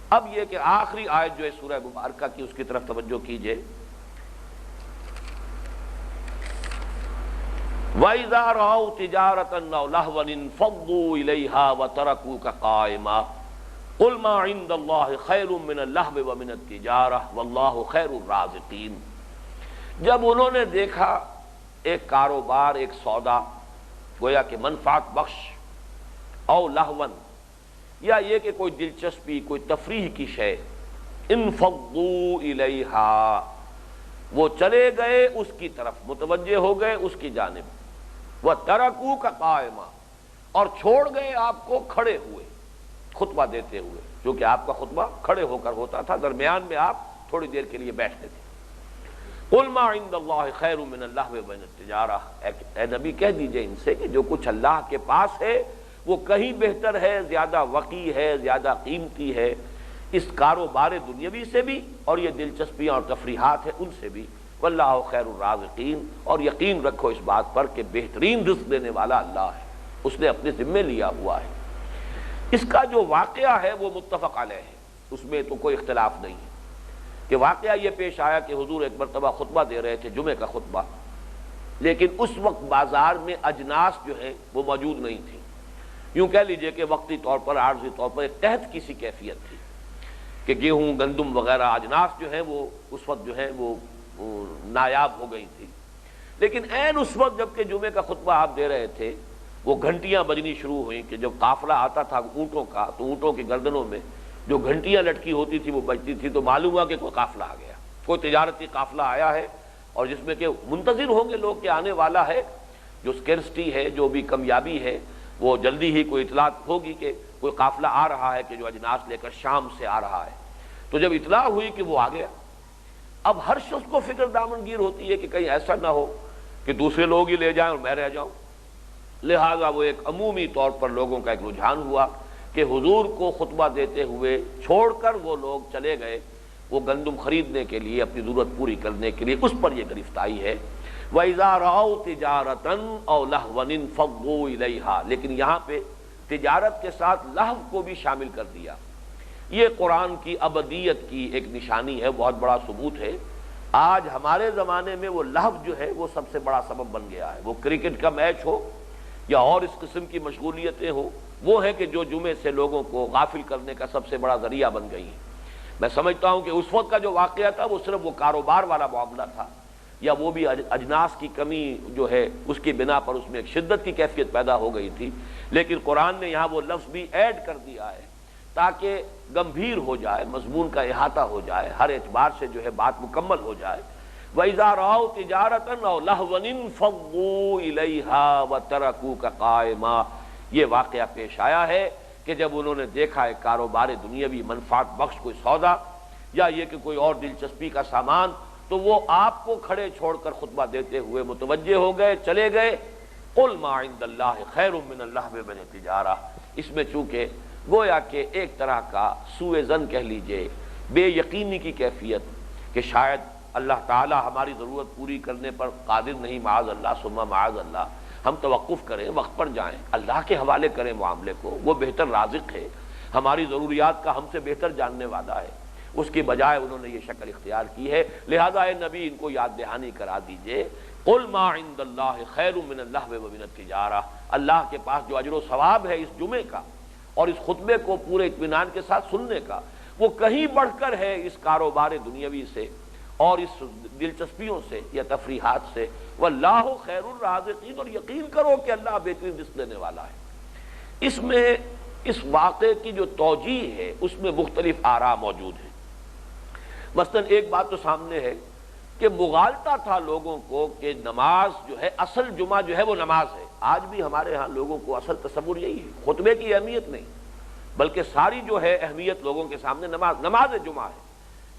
اب یہ کہ آخری آیت جو ہے سورہ مبارکہ کی، اس کی طرف توجہ کیجئے۔ وَإِذَا رَأَوْا تِجَارَةً أَوْ لَهْوًا انفَضُّوا إِلَيْهَا وَتَرَكُوكَ قَائِمًا قُلْ مَا عِندَ اللَّهِ خَيْرٌ مِّنَ اللَّهْوِ وَمِنَ التِّجَارَةِ وَاللَّهُ خَيْرُ الرَّازِقِينَ۔ جب انہوں نے دیکھا ایک کاروبار، ایک سودا گویا کہ منفعت بخش، او لہون، یا یہ کہ کوئی دلچسپی، کوئی تفریح کی شے، انفضوا الیہا، وہ چلے گئے اس کی طرف، متوجہ ہو گئے اس کی جانب، وترکوک قائما، اور چھوڑ گئے آپ کو کھڑے ہوئے خطبہ دیتے ہوئے، جو کہ آپ کا خطبہ کھڑے ہو کر ہوتا تھا، درمیان میں آپ تھوڑی دیر کے لیے بیٹھتے تھے۔ قل ما عند اللہ خیر من اللہو ومن التجارہ، اے نبی کہہ دیجئے ان سے کہ جو کچھ اللہ کے پاس ہے وہ کہیں بہتر ہے، زیادہ وقی ہے، زیادہ قیمتی ہے اس کاروبار دنیاوی سے بھی، اور یہ دلچسپیاں اور تفریحات ہیں ان سے بھی۔ واللہ خیر الرازقین، اور یقین رکھو اس بات پر کہ بہترین رزق دینے والا اللہ ہے، اس نے اپنے ذمے لیا ہوا ہے۔ اس کا جو واقعہ ہے وہ متفق علیہ ہے، اس میں تو کوئی اختلاف نہیں ہے کہ واقعہ یہ پیش آیا کہ حضور ایک مرتبہ خطبہ دے رہے تھے، جمعے کا خطبہ، لیکن اس وقت بازار میں اجناس جو ہے وہ موجود نہیں تھی، یوں کہہ لیجئے کہ وقتی طور پر، عارضی طور پر ایک قحط کی سی کیفیت تھی کہ گیہوں، گندم وغیرہ اجناس جو ہیں وہ اس وقت جو ہے وہ نایاب ہو گئی تھی۔ لیکن عین اس وقت جب کہ جمعے کا خطبہ آپ دے رہے تھے، وہ گھنٹیاں بجنی شروع ہوئیں کہ جب قافلہ آتا تھا اونٹوں کا تو اونٹوں کی گردنوں میں جو گھنٹیاں لٹکی ہوتی تھی وہ بجتی تھی، تو معلوم ہوا کہ کوئی قافلہ آ گیا، کوئی تجارتی قافلہ آیا ہے، اور جس میں کہ منتظر ہوں گے لوگ کہ آنے والا ہے، جو سکیرسٹی ہے، جو بھی کمیابی ہے، وہ جلدی ہی کوئی اطلاع ہوگی کہ کوئی قافلہ آ رہا ہے کہ جو اجناس لے کر شام سے آ رہا ہے۔ تو جب اطلاع ہوئی کہ وہ آ گیا، اب ہر شخص کو فکر دامنگیر ہوتی ہے کہ کہیں ایسا نہ ہو کہ دوسرے لوگ ہی لے جائیں اور میں رہ جاؤں، لہذا وہ ایک عمومی طور پر لوگوں کا ایک رجحان ہوا کہ حضور کو خطبہ دیتے ہوئے چھوڑ کر وہ لوگ چلے گئے وہ گندم خریدنے کے لیے، اپنی ضرورت پوری کرنے کے لیے۔ اس پر یہ گرفت آئی ہے وَإِذَا رَأَوْا تِجَارَةً أَوْ لَهْوًا انفَضُّوا إِلَيْهَا، لیکن یہاں پہ تجارت کے ساتھ لہو کو بھی شامل کر دیا۔ یہ قرآن کی ابدیت کی ایک نشانی ہے، بہت بڑا ثبوت ہے۔ آج ہمارے زمانے میں وہ لہو جو ہے وہ سب سے بڑا سبب بن گیا ہے، وہ کرکٹ کا میچ ہو یا اور اس قسم کی مشغولیتیں ہوں، وہ ہے کہ جو جمعے سے لوگوں کو غافل کرنے کا سب سے بڑا ذریعہ بن گئی ہیں۔ میں سمجھتا ہوں کہ اس وقت کا جو واقعہ تھا وہ صرف وہ کاروبار والا معاملہ تھا، یا وہ بھی اجناس کی کمی جو ہے اس کی بنا پر اس میں ایک شدت کی کیفیت پیدا ہو گئی تھی، لیکن قرآن نے یہاں وہ لفظ بھی ایڈ کر دیا ہے تاکہ گمبھیر ہو جائے، مضمون کا احاطہ ہو جائے، ہر اعتبار سے جو ہے بات مکمل ہو جائے۔ وَإِذَا رَأَوْا تِجَارَةً أَوْ لَهْوًا انفَضُّوا إِلَيْهَا وَتَرَكُوكَ قَائِمًا، یہ واقعہ پیش آیا ہے کہ جب انہوں نے دیکھا ایک کاروبار دنیاوی منفعت بخش کوئی سودا یا یہ کہ کوئی اور دلچسپی کا سامان، تو وہ آپ کو کھڑے چھوڑ کر خطبہ دیتے ہوئے متوجہ ہو گئے، چلے گئے۔ قُلْ مَا عِندَ اللَّهِ خَيْرٌ مِّنَ اللَّهْوِ وَمِنَ التِّجَارَةِ، اس میں چونکہ گویا کہ ایک طرح کا سوء ظن کہہ لیجئے، بے یقینی کی کیفیت کہ شاید اللہ تعالی ہماری ضرورت پوری کرنے پر قادر نہیں، معاذ اللہ ثم معاذ اللہ، ہم توقف کریں، وقت پر جائیں، اللہ کے حوالے کریں معاملے کو، وہ بہتر رازق ہے، ہماری ضروریات کا ہم سے بہتر جاننے والا ہے۔ اس کی بجائے انہوں نے یہ شکل اختیار کی ہے، لہذا اے نبی ان کو یاد دہانی کرا دیجئے، قُلْ مَا عِندَ اللَّهِ خَيْرٌ مِّنَ اللَّهْوِ وَمِنَ التِّجَارَةِ، اللہ کے پاس جو اجر و ثواب ہے اس جمعے کا اور اس خطبے کو پورے اطمینان کے ساتھ سننے کا، وہ کہیں بڑھ کر ہے اس کاروبار دنیاوی سے اور اس دلچسپیوں سے یا تفریحات سے۔ واللہ خیر الرازقین، اور یقین کرو کہ اللہ بہترین رزق دینے والا ہے۔ اس میں اس واقعے کی جو توجیہ ہے اس میں مختلف آراء موجود ہیں۔ مثلا ایک بات تو سامنے ہے کہ مغالطہ تھا لوگوں کو کہ نماز جو ہے، اصل جمعہ جو ہے وہ نماز ہے۔ آج بھی ہمارے ہاں لوگوں کو اصل تصور یہی ہے، خطبے کی اہمیت نہیں بلکہ ساری جو ہے اہمیت لوگوں کے سامنے نماز جمعہ ہے۔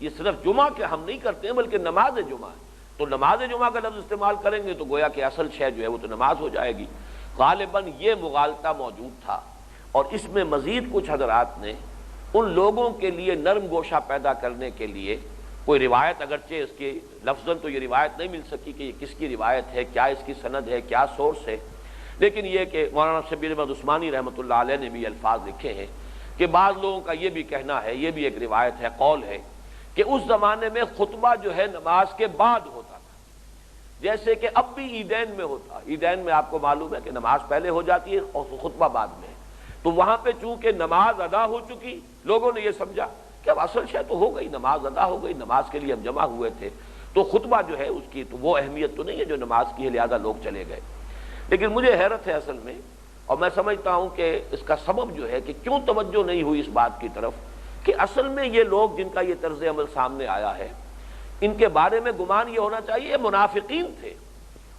یہ صرف جمعہ کے ہم نہیں کرتے ہیں بلکہ نماز جمعہ ہے، تو نماز جمعہ کا لفظ استعمال کریں گے تو گویا کہ اصل شے جو ہے وہ تو نماز ہو جائے گی۔ غالباً یہ مغالطہ موجود تھا، اور اس میں مزید کچھ حضرات نے ان لوگوں کے لیے نرم گوشہ پیدا کرنے کے لیے کوئی روایت، اگرچہ اس کی لفظاً تو یہ روایت نہیں مل سکی کہ یہ کس کی روایت ہے، کیا اس کی سند ہے، کیا سورس ہے، لیکن یہ کہ مولانا شبیر احمد عثمانی رحمۃ اللہ علیہ نے بھی الفاظ لکھے ہیں کہ بعض لوگوں کا یہ بھی کہنا ہے، یہ بھی ایک روایت ہے، قول ہے کہ اس زمانے میں خطبہ جو ہے نماز کے بعد ہوتا تھا، جیسے کہ اب بھی عیدین میں ہوتا۔ عیدین میں آپ کو معلوم ہے کہ نماز پہلے ہو جاتی ہے اور خطبہ بعد میں ہے، تو وہاں پہ چونکہ نماز ادا ہو چکی، لوگوں نے یہ سمجھا کہ اب اصل شے تو ہو گئی، نماز ادا ہو گئی، نماز کے لیے ہم جمع ہوئے تھے، تو خطبہ جو ہے اس کی تو وہ اہمیت تو نہیں ہے جو نماز کی ہے، لہذا لوگ چلے گئے۔ لیکن مجھے حیرت ہے اصل میں، اور میں سمجھتا ہوں کہ اس کا سبب جو ہے کہ کیوں توجہ نہیں ہوئی اس بات کی طرف کہ اصل میں یہ لوگ جن کا یہ طرز عمل سامنے آیا ہے، ان کے بارے میں گمان یہ ہونا چاہیے منافقین تھے۔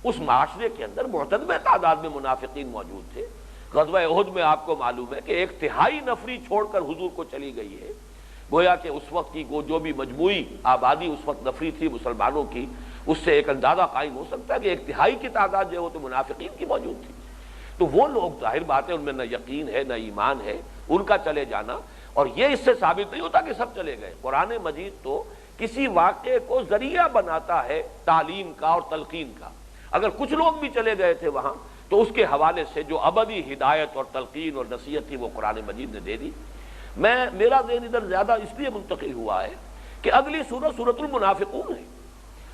اس معاشرے کے اندر معتدل تعداد میں منافقین موجود تھے۔ غزوہ احد میں آپ کو معلوم ہے کہ 1/3 نفری چھوڑ کر حضور کو چلی گئی ہے، گویا کہ اس وقت کی جو بھی مجموعی آبادی اس وقت نفری تھی مسلمانوں کی، اس سے ایک اندازہ قائم ہو سکتا ہے کہ 1/3 کی تعداد جو ہے وہ تو منافقین کی موجود تھی۔ تو وہ لوگ ظاہر بات ہے ان میں نہ یقین ہے نہ ایمان ہے، ان کا چلے جانا، اور یہ اس سے ثابت نہیں ہوتا کہ سب چلے گئے۔ قرآن مجید تو کسی واقعے کو ذریعہ بناتا ہے تعلیم کا اور تلقین کا۔ اگر کچھ لوگ بھی چلے گئے تھے وہاں تو اس کے حوالے سے جو ابدی ہدایت اور تلقین اور نصیحت تھی وہ قرآن مجید نے دے دی۔ میرا ذہن ادھر زیادہ اس لیے منتقل ہوا ہے کہ اگلی سورت سورۃ المنافقون ہے،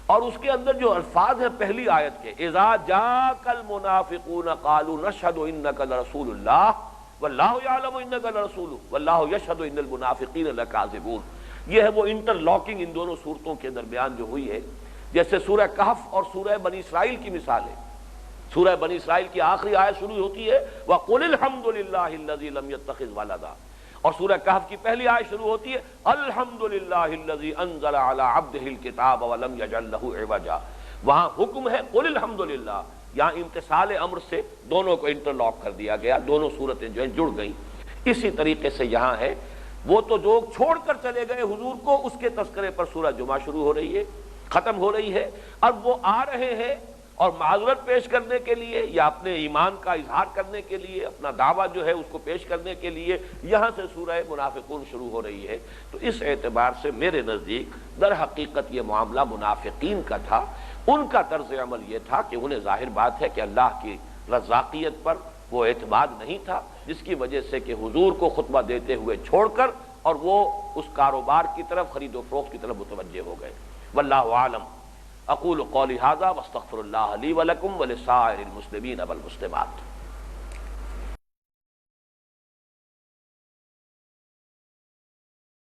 اور اس کے اندر جو الفاظ ہیں پہلی آیت کے، اذا جاءک المنافقون قالوا نشهد انک لرسول اللہ واللہ یعلم انک لرسولہ واللہ یشہد ان المنافقین لکاذبون، یہ ہے وہ انٹر لاکنگ ان دونوں صورتوں کے درمیان جو ہوئی ہے، جیسے سورہ کہف اور سورہ بنی اسرائیل کی مثال ہے۔ سورہ بنی اسرائیل کی آخری آیت شروع ہوتی ہے وَقُلِ الْحَمْدُ لِلَّهِ الَّذِي لَمْ يَتَّخِذْ وَلَدًا، اور سورہ کہف کی پہلی آیت شروع ہوتی ہے الحمد للہ الذی انزل علی عبدہ الکتاب ولم یجعل لہ عوجا۔ وہاں حکم ہے قل الحمد للہ، یہاں امتثال امر سے دونوں کو انٹرلاک کر دیا گیا، دونوں صورتیں جو ہیں جڑ گئیں۔ اسی طریقے سے یہاں ہے وہ تو جو چھوڑ کر چلے گئے حضور کو، اس کے تذکرے پر سورہ جمعہ شروع ہو رہی ہے، ختم ہو رہی ہے، اب وہ آ رہے ہیں اور معذرت پیش کرنے کے لیے یا اپنے ایمان کا اظہار کرنے کے لیے، اپنا دعویٰ جو ہے اس کو پیش کرنے کے لیے یہاں سے سورہ منافقون شروع ہو رہی ہے۔ تو اس اعتبار سے میرے نزدیک در حقیقت یہ معاملہ منافقین کا تھا، ان کا طرز عمل یہ تھا کہ انہیں ظاہر بات ہے کہ اللہ کی رزاقیت پر وہ اعتماد نہیں تھا، جس کی وجہ سے کہ حضور کو خطبہ دیتے ہوئے چھوڑ کر اور وہ اس کاروبار کی طرف، خرید و فروخت کی طرف متوجہ ہو گئے۔ واللہ عالم۔ اقول قولی ھذا واستغفر اللہ لی ولکم ولسائر المسلمین والمسلمات۔